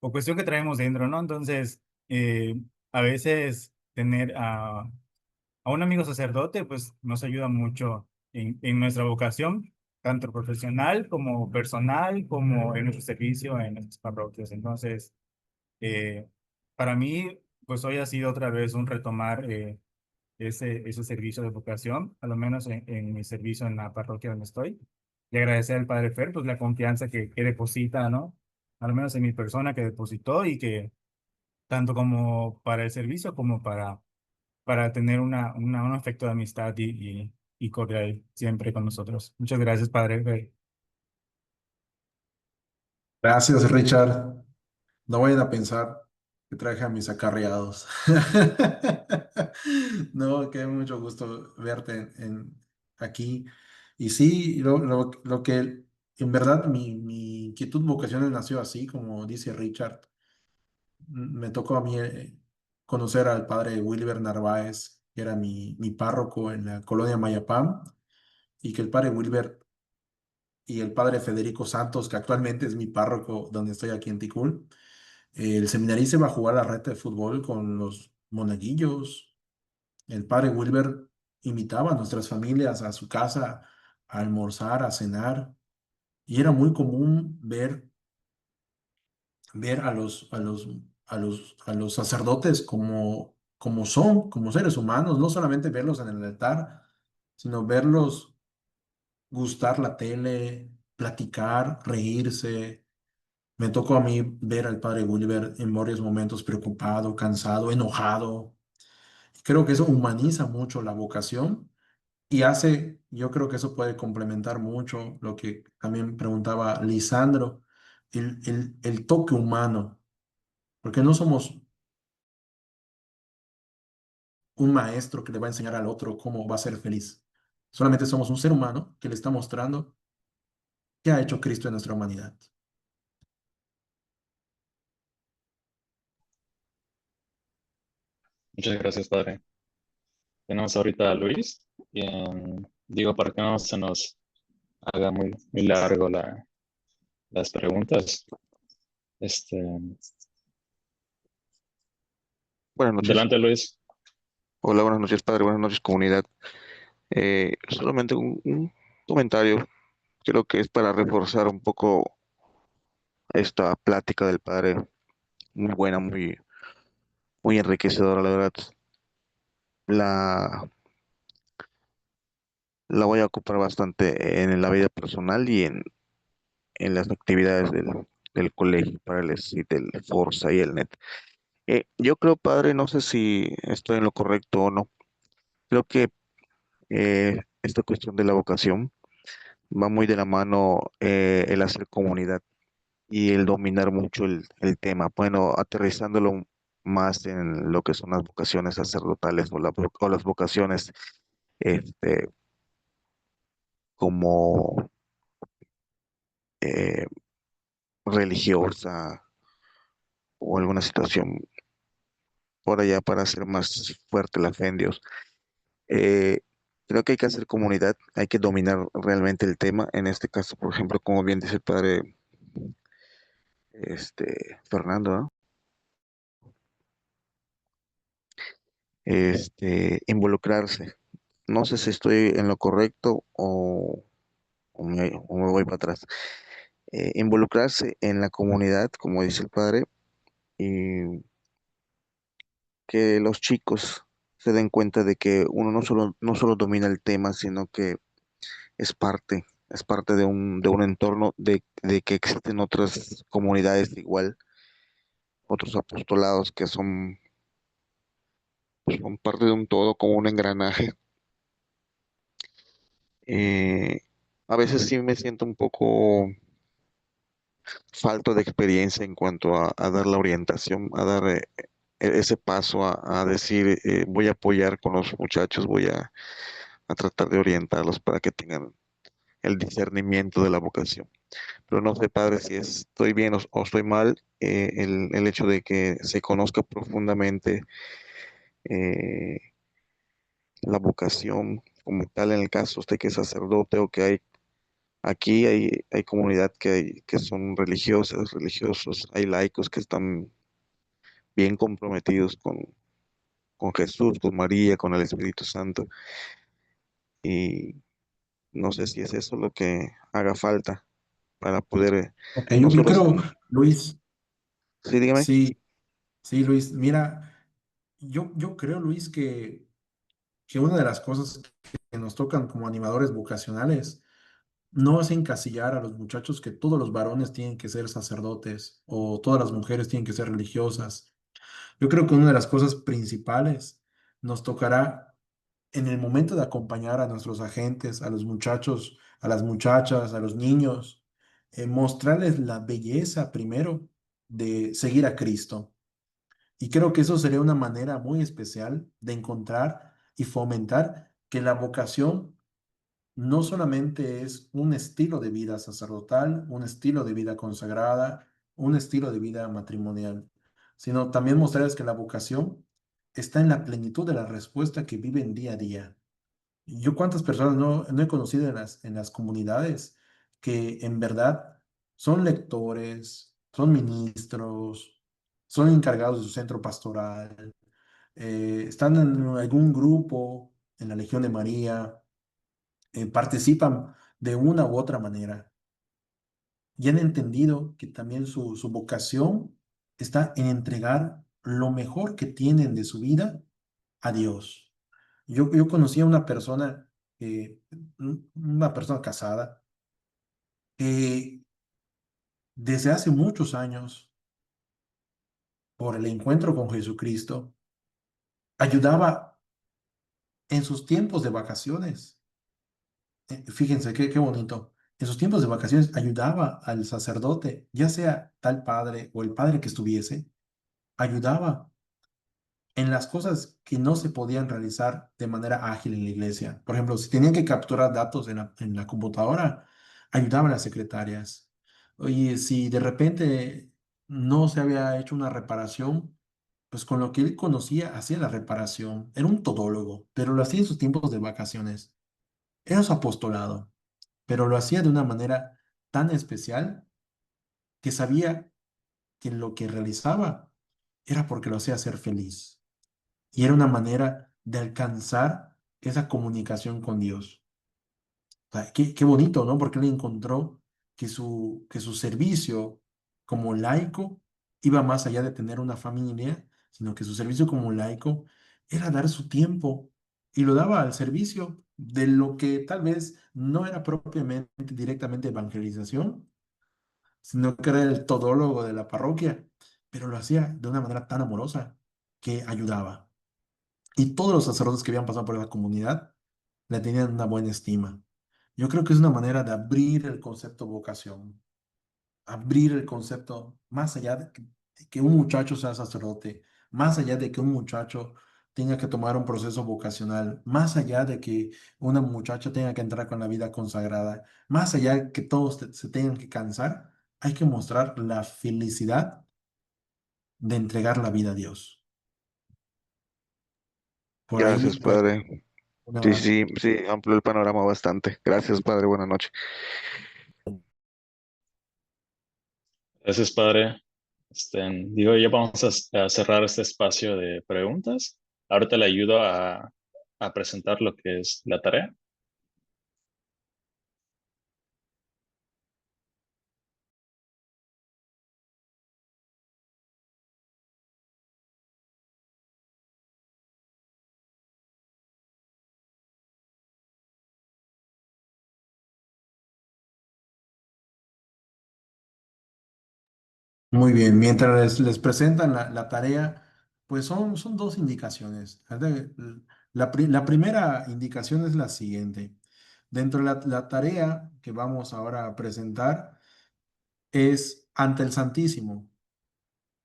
cuestión que traemos dentro, ¿no? Entonces, a veces tener a un amigo sacerdote, pues nos ayuda mucho en nuestra vocación, tanto profesional como personal, como en nuestro servicio en nuestras parroquias. Entonces, eh, para mí, pues hoy ha sido otra vez un retomar ese servicio de vocación, a lo menos en mi servicio en la parroquia donde estoy, y agradecer al Padre Fer, pues la confianza que deposita, ¿no? A lo menos en mi persona que depositó y que tanto como para el servicio como para tener un afecto de amistad y cordial siempre con nosotros. Muchas gracias, Padre Fer. Gracias, Richard. No vayan a pensar que traje a mis acarreados. No, que mucho gusto verte aquí. Y sí, lo que en verdad mi inquietud vocacional nació así, como dice Richard. Me tocó a mí conocer al padre Wilber Narváez, que era mi párroco en la colonia Mayapam, y que el padre Wilber y el padre Federico Santos, que actualmente es mi párroco donde estoy aquí en Ticul, el seminarista iba a jugar la reta de fútbol con los monaguillos. El padre Wilber invitaba a nuestras familias a su casa a almorzar, a cenar, y era muy común ver a los sacerdotes como son, como seres humanos, no solamente verlos en el altar, sino verlos gustar la tele, platicar, reírse. Me tocó a mí ver al padre Gulliver en varios momentos preocupado, cansado, enojado. Creo que eso humaniza mucho la vocación y hace, yo creo que eso puede complementar mucho lo que también preguntaba Lisandro, el toque humano, porque no somos un maestro que le va a enseñar al otro cómo va a ser feliz. Solamente somos un ser humano que le está mostrando qué ha hecho Cristo en nuestra humanidad. Muchas gracias, padre. Tenemos ahorita a Luis. Y, digo, para que no se nos haga muy largo las preguntas. Buenas noches. Adelante, Luis. Hola, buenas noches, padre. Buenas noches, comunidad. Solamente un comentario. Creo que es para reforzar un poco esta plática del padre. Muy buena, muy enriquecedora, la verdad. La, la voy a ocupar bastante en la vida personal y en las actividades del colegio para el SIT, del Forza y el NET. Yo creo, padre, no sé si estoy en lo correcto o no. Creo que esta cuestión de la vocación va muy de la mano el hacer comunidad y el dominar mucho el tema. Bueno, aterrizándolo más en lo que son las vocaciones sacerdotales o las vocaciones este, como eh, religiosa o alguna situación por allá para hacer más fuerte la fe en Dios. Eh, Creo que hay que hacer comunidad, hay que dominar realmente el tema. En este caso, por ejemplo, como bien dice el padre Fernando, ¿no? Involucrarse. No sé si estoy en lo correcto o me voy para atrás. Involucrarse en la comunidad, como dice el padre, y que los chicos se den cuenta de que uno no solo domina el tema, sino que es parte de un entorno, de que existen otras comunidades igual, otros apostolados que son parte de un todo, como un engranaje. Eh, a veces sí me siento un poco falto de experiencia en cuanto a dar la orientación, a dar ese paso a decir, voy a apoyar con los muchachos, voy a tratar de orientarlos para que tengan el discernimiento de la vocación. Pero no sé, padre, si estoy bien o estoy mal, el hecho de que se conozca profundamente eh, la vocación como tal, en el caso usted que es sacerdote o que hay comunidad que son religiosas, religiosos, hay laicos que están bien comprometidos con Jesús, con María, con el Espíritu Santo. Y no sé si es eso lo que haga falta para poder Ok, no yo solo... creo, Luis, Sí, dígame. sí, sí, Luis, mira, yo creo, Luis, que una de las cosas que nos tocan como animadores vocacionales no es encasillar a los muchachos que todos los varones tienen que ser sacerdotes o todas las mujeres tienen que ser religiosas. Yo creo que una de las cosas principales nos tocará en el momento de acompañar a nuestros agentes, a los muchachos, a las muchachas, a los niños, mostrarles la belleza primero de seguir a Cristo. Y creo que eso sería una manera muy especial de encontrar y fomentar que la vocación no solamente es un estilo de vida sacerdotal, un estilo de vida consagrada, un estilo de vida matrimonial, sino también mostrarles que la vocación está en la plenitud de la respuesta que viven día a día. Yo cuántas personas no he conocido en las comunidades que en verdad son lectores, son ministros, son encargados de su centro pastoral, están en algún grupo en la Legión de María, participan de una u otra manera y han entendido que también su vocación está en entregar lo mejor que tienen de su vida a Dios. Yo conocí a una persona casada que desde hace muchos años, por el encuentro con Jesucristo, ayudaba en sus tiempos de vacaciones. Fíjense qué bonito. En sus tiempos de vacaciones ayudaba al sacerdote, ya sea tal padre o el padre que estuviese, ayudaba en las cosas que no se podían realizar de manera ágil en la iglesia. Por ejemplo, si tenían que capturar datos en la computadora, ayudaban a las secretarias. Oye, si de repente no se había hecho una reparación, pues con lo que él conocía hacía la reparación. Era un todólogo, pero lo hacía en sus tiempos de vacaciones. Era su apostolado, pero lo hacía de una manera tan especial que sabía que lo que realizaba era porque lo hacía ser feliz. Y era una manera de alcanzar esa comunicación con Dios. O sea, qué bonito, ¿no? Porque él encontró que su servicio como laico iba más allá de tener una familia, sino que su servicio como laico era dar su tiempo y lo daba al servicio de lo que tal vez no era propiamente directamente evangelización, sino que era el todólogo de la parroquia, pero lo hacía de una manera tan amorosa que ayudaba. Y todos los sacerdotes que habían pasado por la comunidad le tenían una buena estima. Yo creo que es una manera de abrir el concepto vocación, abrir el concepto más allá de que un muchacho sea sacerdote, más allá de que un muchacho tenga que tomar un proceso vocacional, más allá de que una muchacha tenga que entrar con la vida consagrada, más allá de que todos se tengan que cansar, hay que mostrar la felicidad de entregar la vida a Dios. Por ahí, Gracias, pues, padre. Sí, una, sí, sí, amplió el panorama bastante. Gracias, padre. Buenas noches. Gracias, padre. Digo, ya vamos a cerrar este espacio de preguntas. Ahorita le ayudo a presentar lo que es la tarea. muy bien, mientras les presentan la tarea, pues son dos indicaciones. La primera indicación es la siguiente. Dentro de la tarea que vamos ahora a presentar es ante el Santísimo,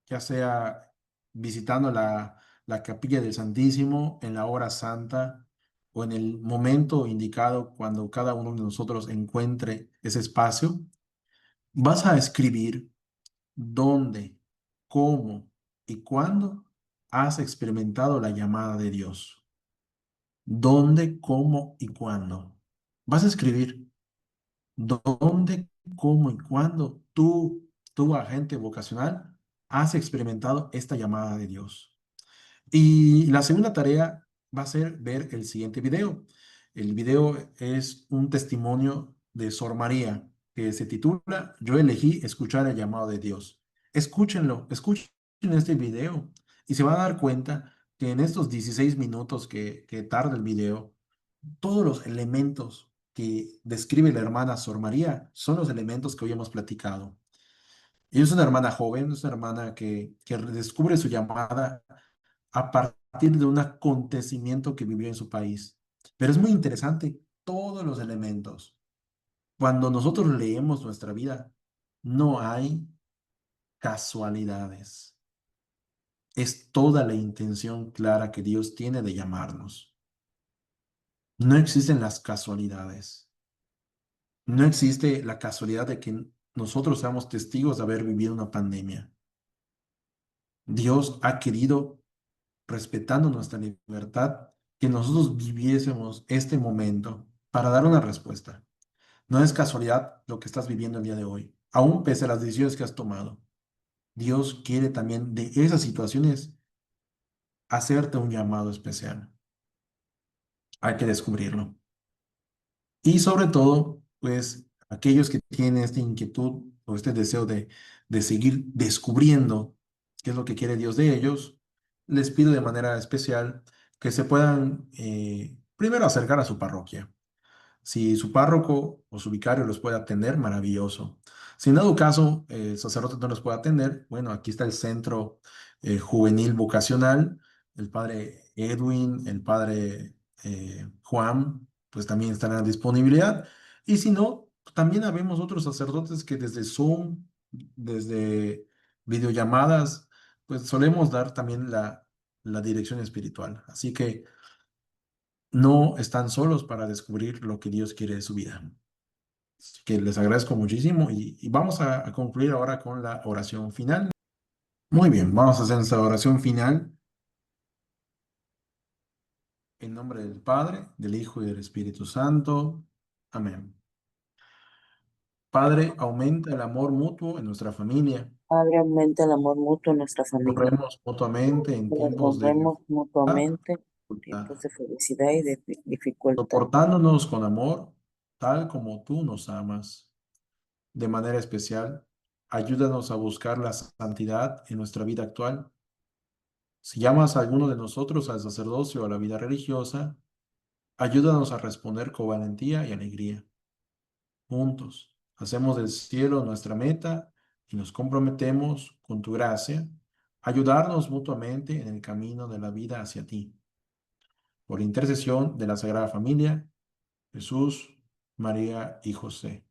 ya sea visitando la capilla del Santísimo en la hora santa o en el momento indicado cuando cada uno de nosotros encuentre ese espacio. Vas a escribir dónde, cómo y cuándo has experimentado la llamada de Dios. ¿Dónde, cómo y cuándo? Vas a escribir dónde, cómo y cuándo tú, agente vocacional, has experimentado esta llamada de Dios. Y la segunda tarea va a ser ver el siguiente video. El video es un testimonio de Sor María que se titula Yo elegí escuchar el llamado de Dios. Escúchenlo, escuchen este video y se van a dar cuenta que en estos 16 minutos que tarda el video, todos los elementos que describe la hermana Sor María son los elementos que hoy hemos platicado. Ella es una hermana joven, es una hermana que descubre su llamada a partir de un acontecimiento que vivió en su país. Pero es muy interesante todos los elementos. Cuando nosotros leemos nuestra vida, no hay casualidades. Es toda la intención clara que Dios tiene de llamarnos. No existen las casualidades. No existe la casualidad de que nosotros seamos testigos de haber vivido una pandemia. Dios ha querido, respetando nuestra libertad, que nosotros viviésemos este momento para dar una respuesta. No es casualidad lo que estás viviendo el día de hoy, aún pese a las decisiones que has tomado. Dios quiere también de esas situaciones hacerte un llamado especial. hay que descubrirlo. Y sobre todo, pues aquellos que tienen esta inquietud o este deseo de seguir descubriendo qué es lo que quiere Dios de ellos, les pido de manera especial que se puedan primero acercar a su parroquia. Si su párroco o su vicario los puede atender, maravilloso. Si en dado caso el sacerdote no los puede atender, bueno, aquí está el centro juvenil vocacional, el padre Edwin, el padre Juan, pues también están en disponibilidad. Y si no, también habemos otros sacerdotes que desde Zoom, desde videollamadas, pues solemos dar también la dirección espiritual. Así que no están solos para descubrir lo que Dios quiere de su vida. Así que les agradezco muchísimo y vamos a concluir ahora con la oración final. Muy bien, vamos a hacer esta oración final en nombre del Padre, del Hijo y del Espíritu Santo. Amén. Padre, aumenta el amor mutuo en nuestra familia. Padre, aumenta el amor mutuo en nuestra Nos familia. honremos mutuamente en Que nos tiempos de honremos mutuamente en dificultad, tiempos de felicidad y de dificultad. soportándonos con amor, tal como tú nos amas. De manera especial, ayúdanos a buscar la santidad en nuestra vida actual. Si llamas a alguno de nosotros al sacerdocio o a la vida religiosa, ayúdanos a responder con valentía y alegría. Juntos, hacemos del cielo nuestra meta y nos comprometemos, con tu gracia, a ayudarnos mutuamente en el camino de la vida hacia ti. Por intercesión de la Sagrada Familia, Jesús, María y José.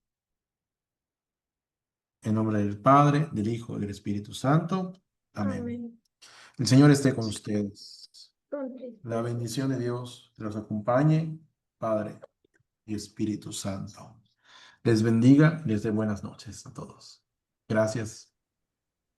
En nombre del Padre, del Hijo y del Espíritu Santo. Amén. El Señor esté con ustedes. La bendición de Dios los acompañe, Padre y Espíritu Santo. Les bendiga y les dé buenas noches a todos. Gracias.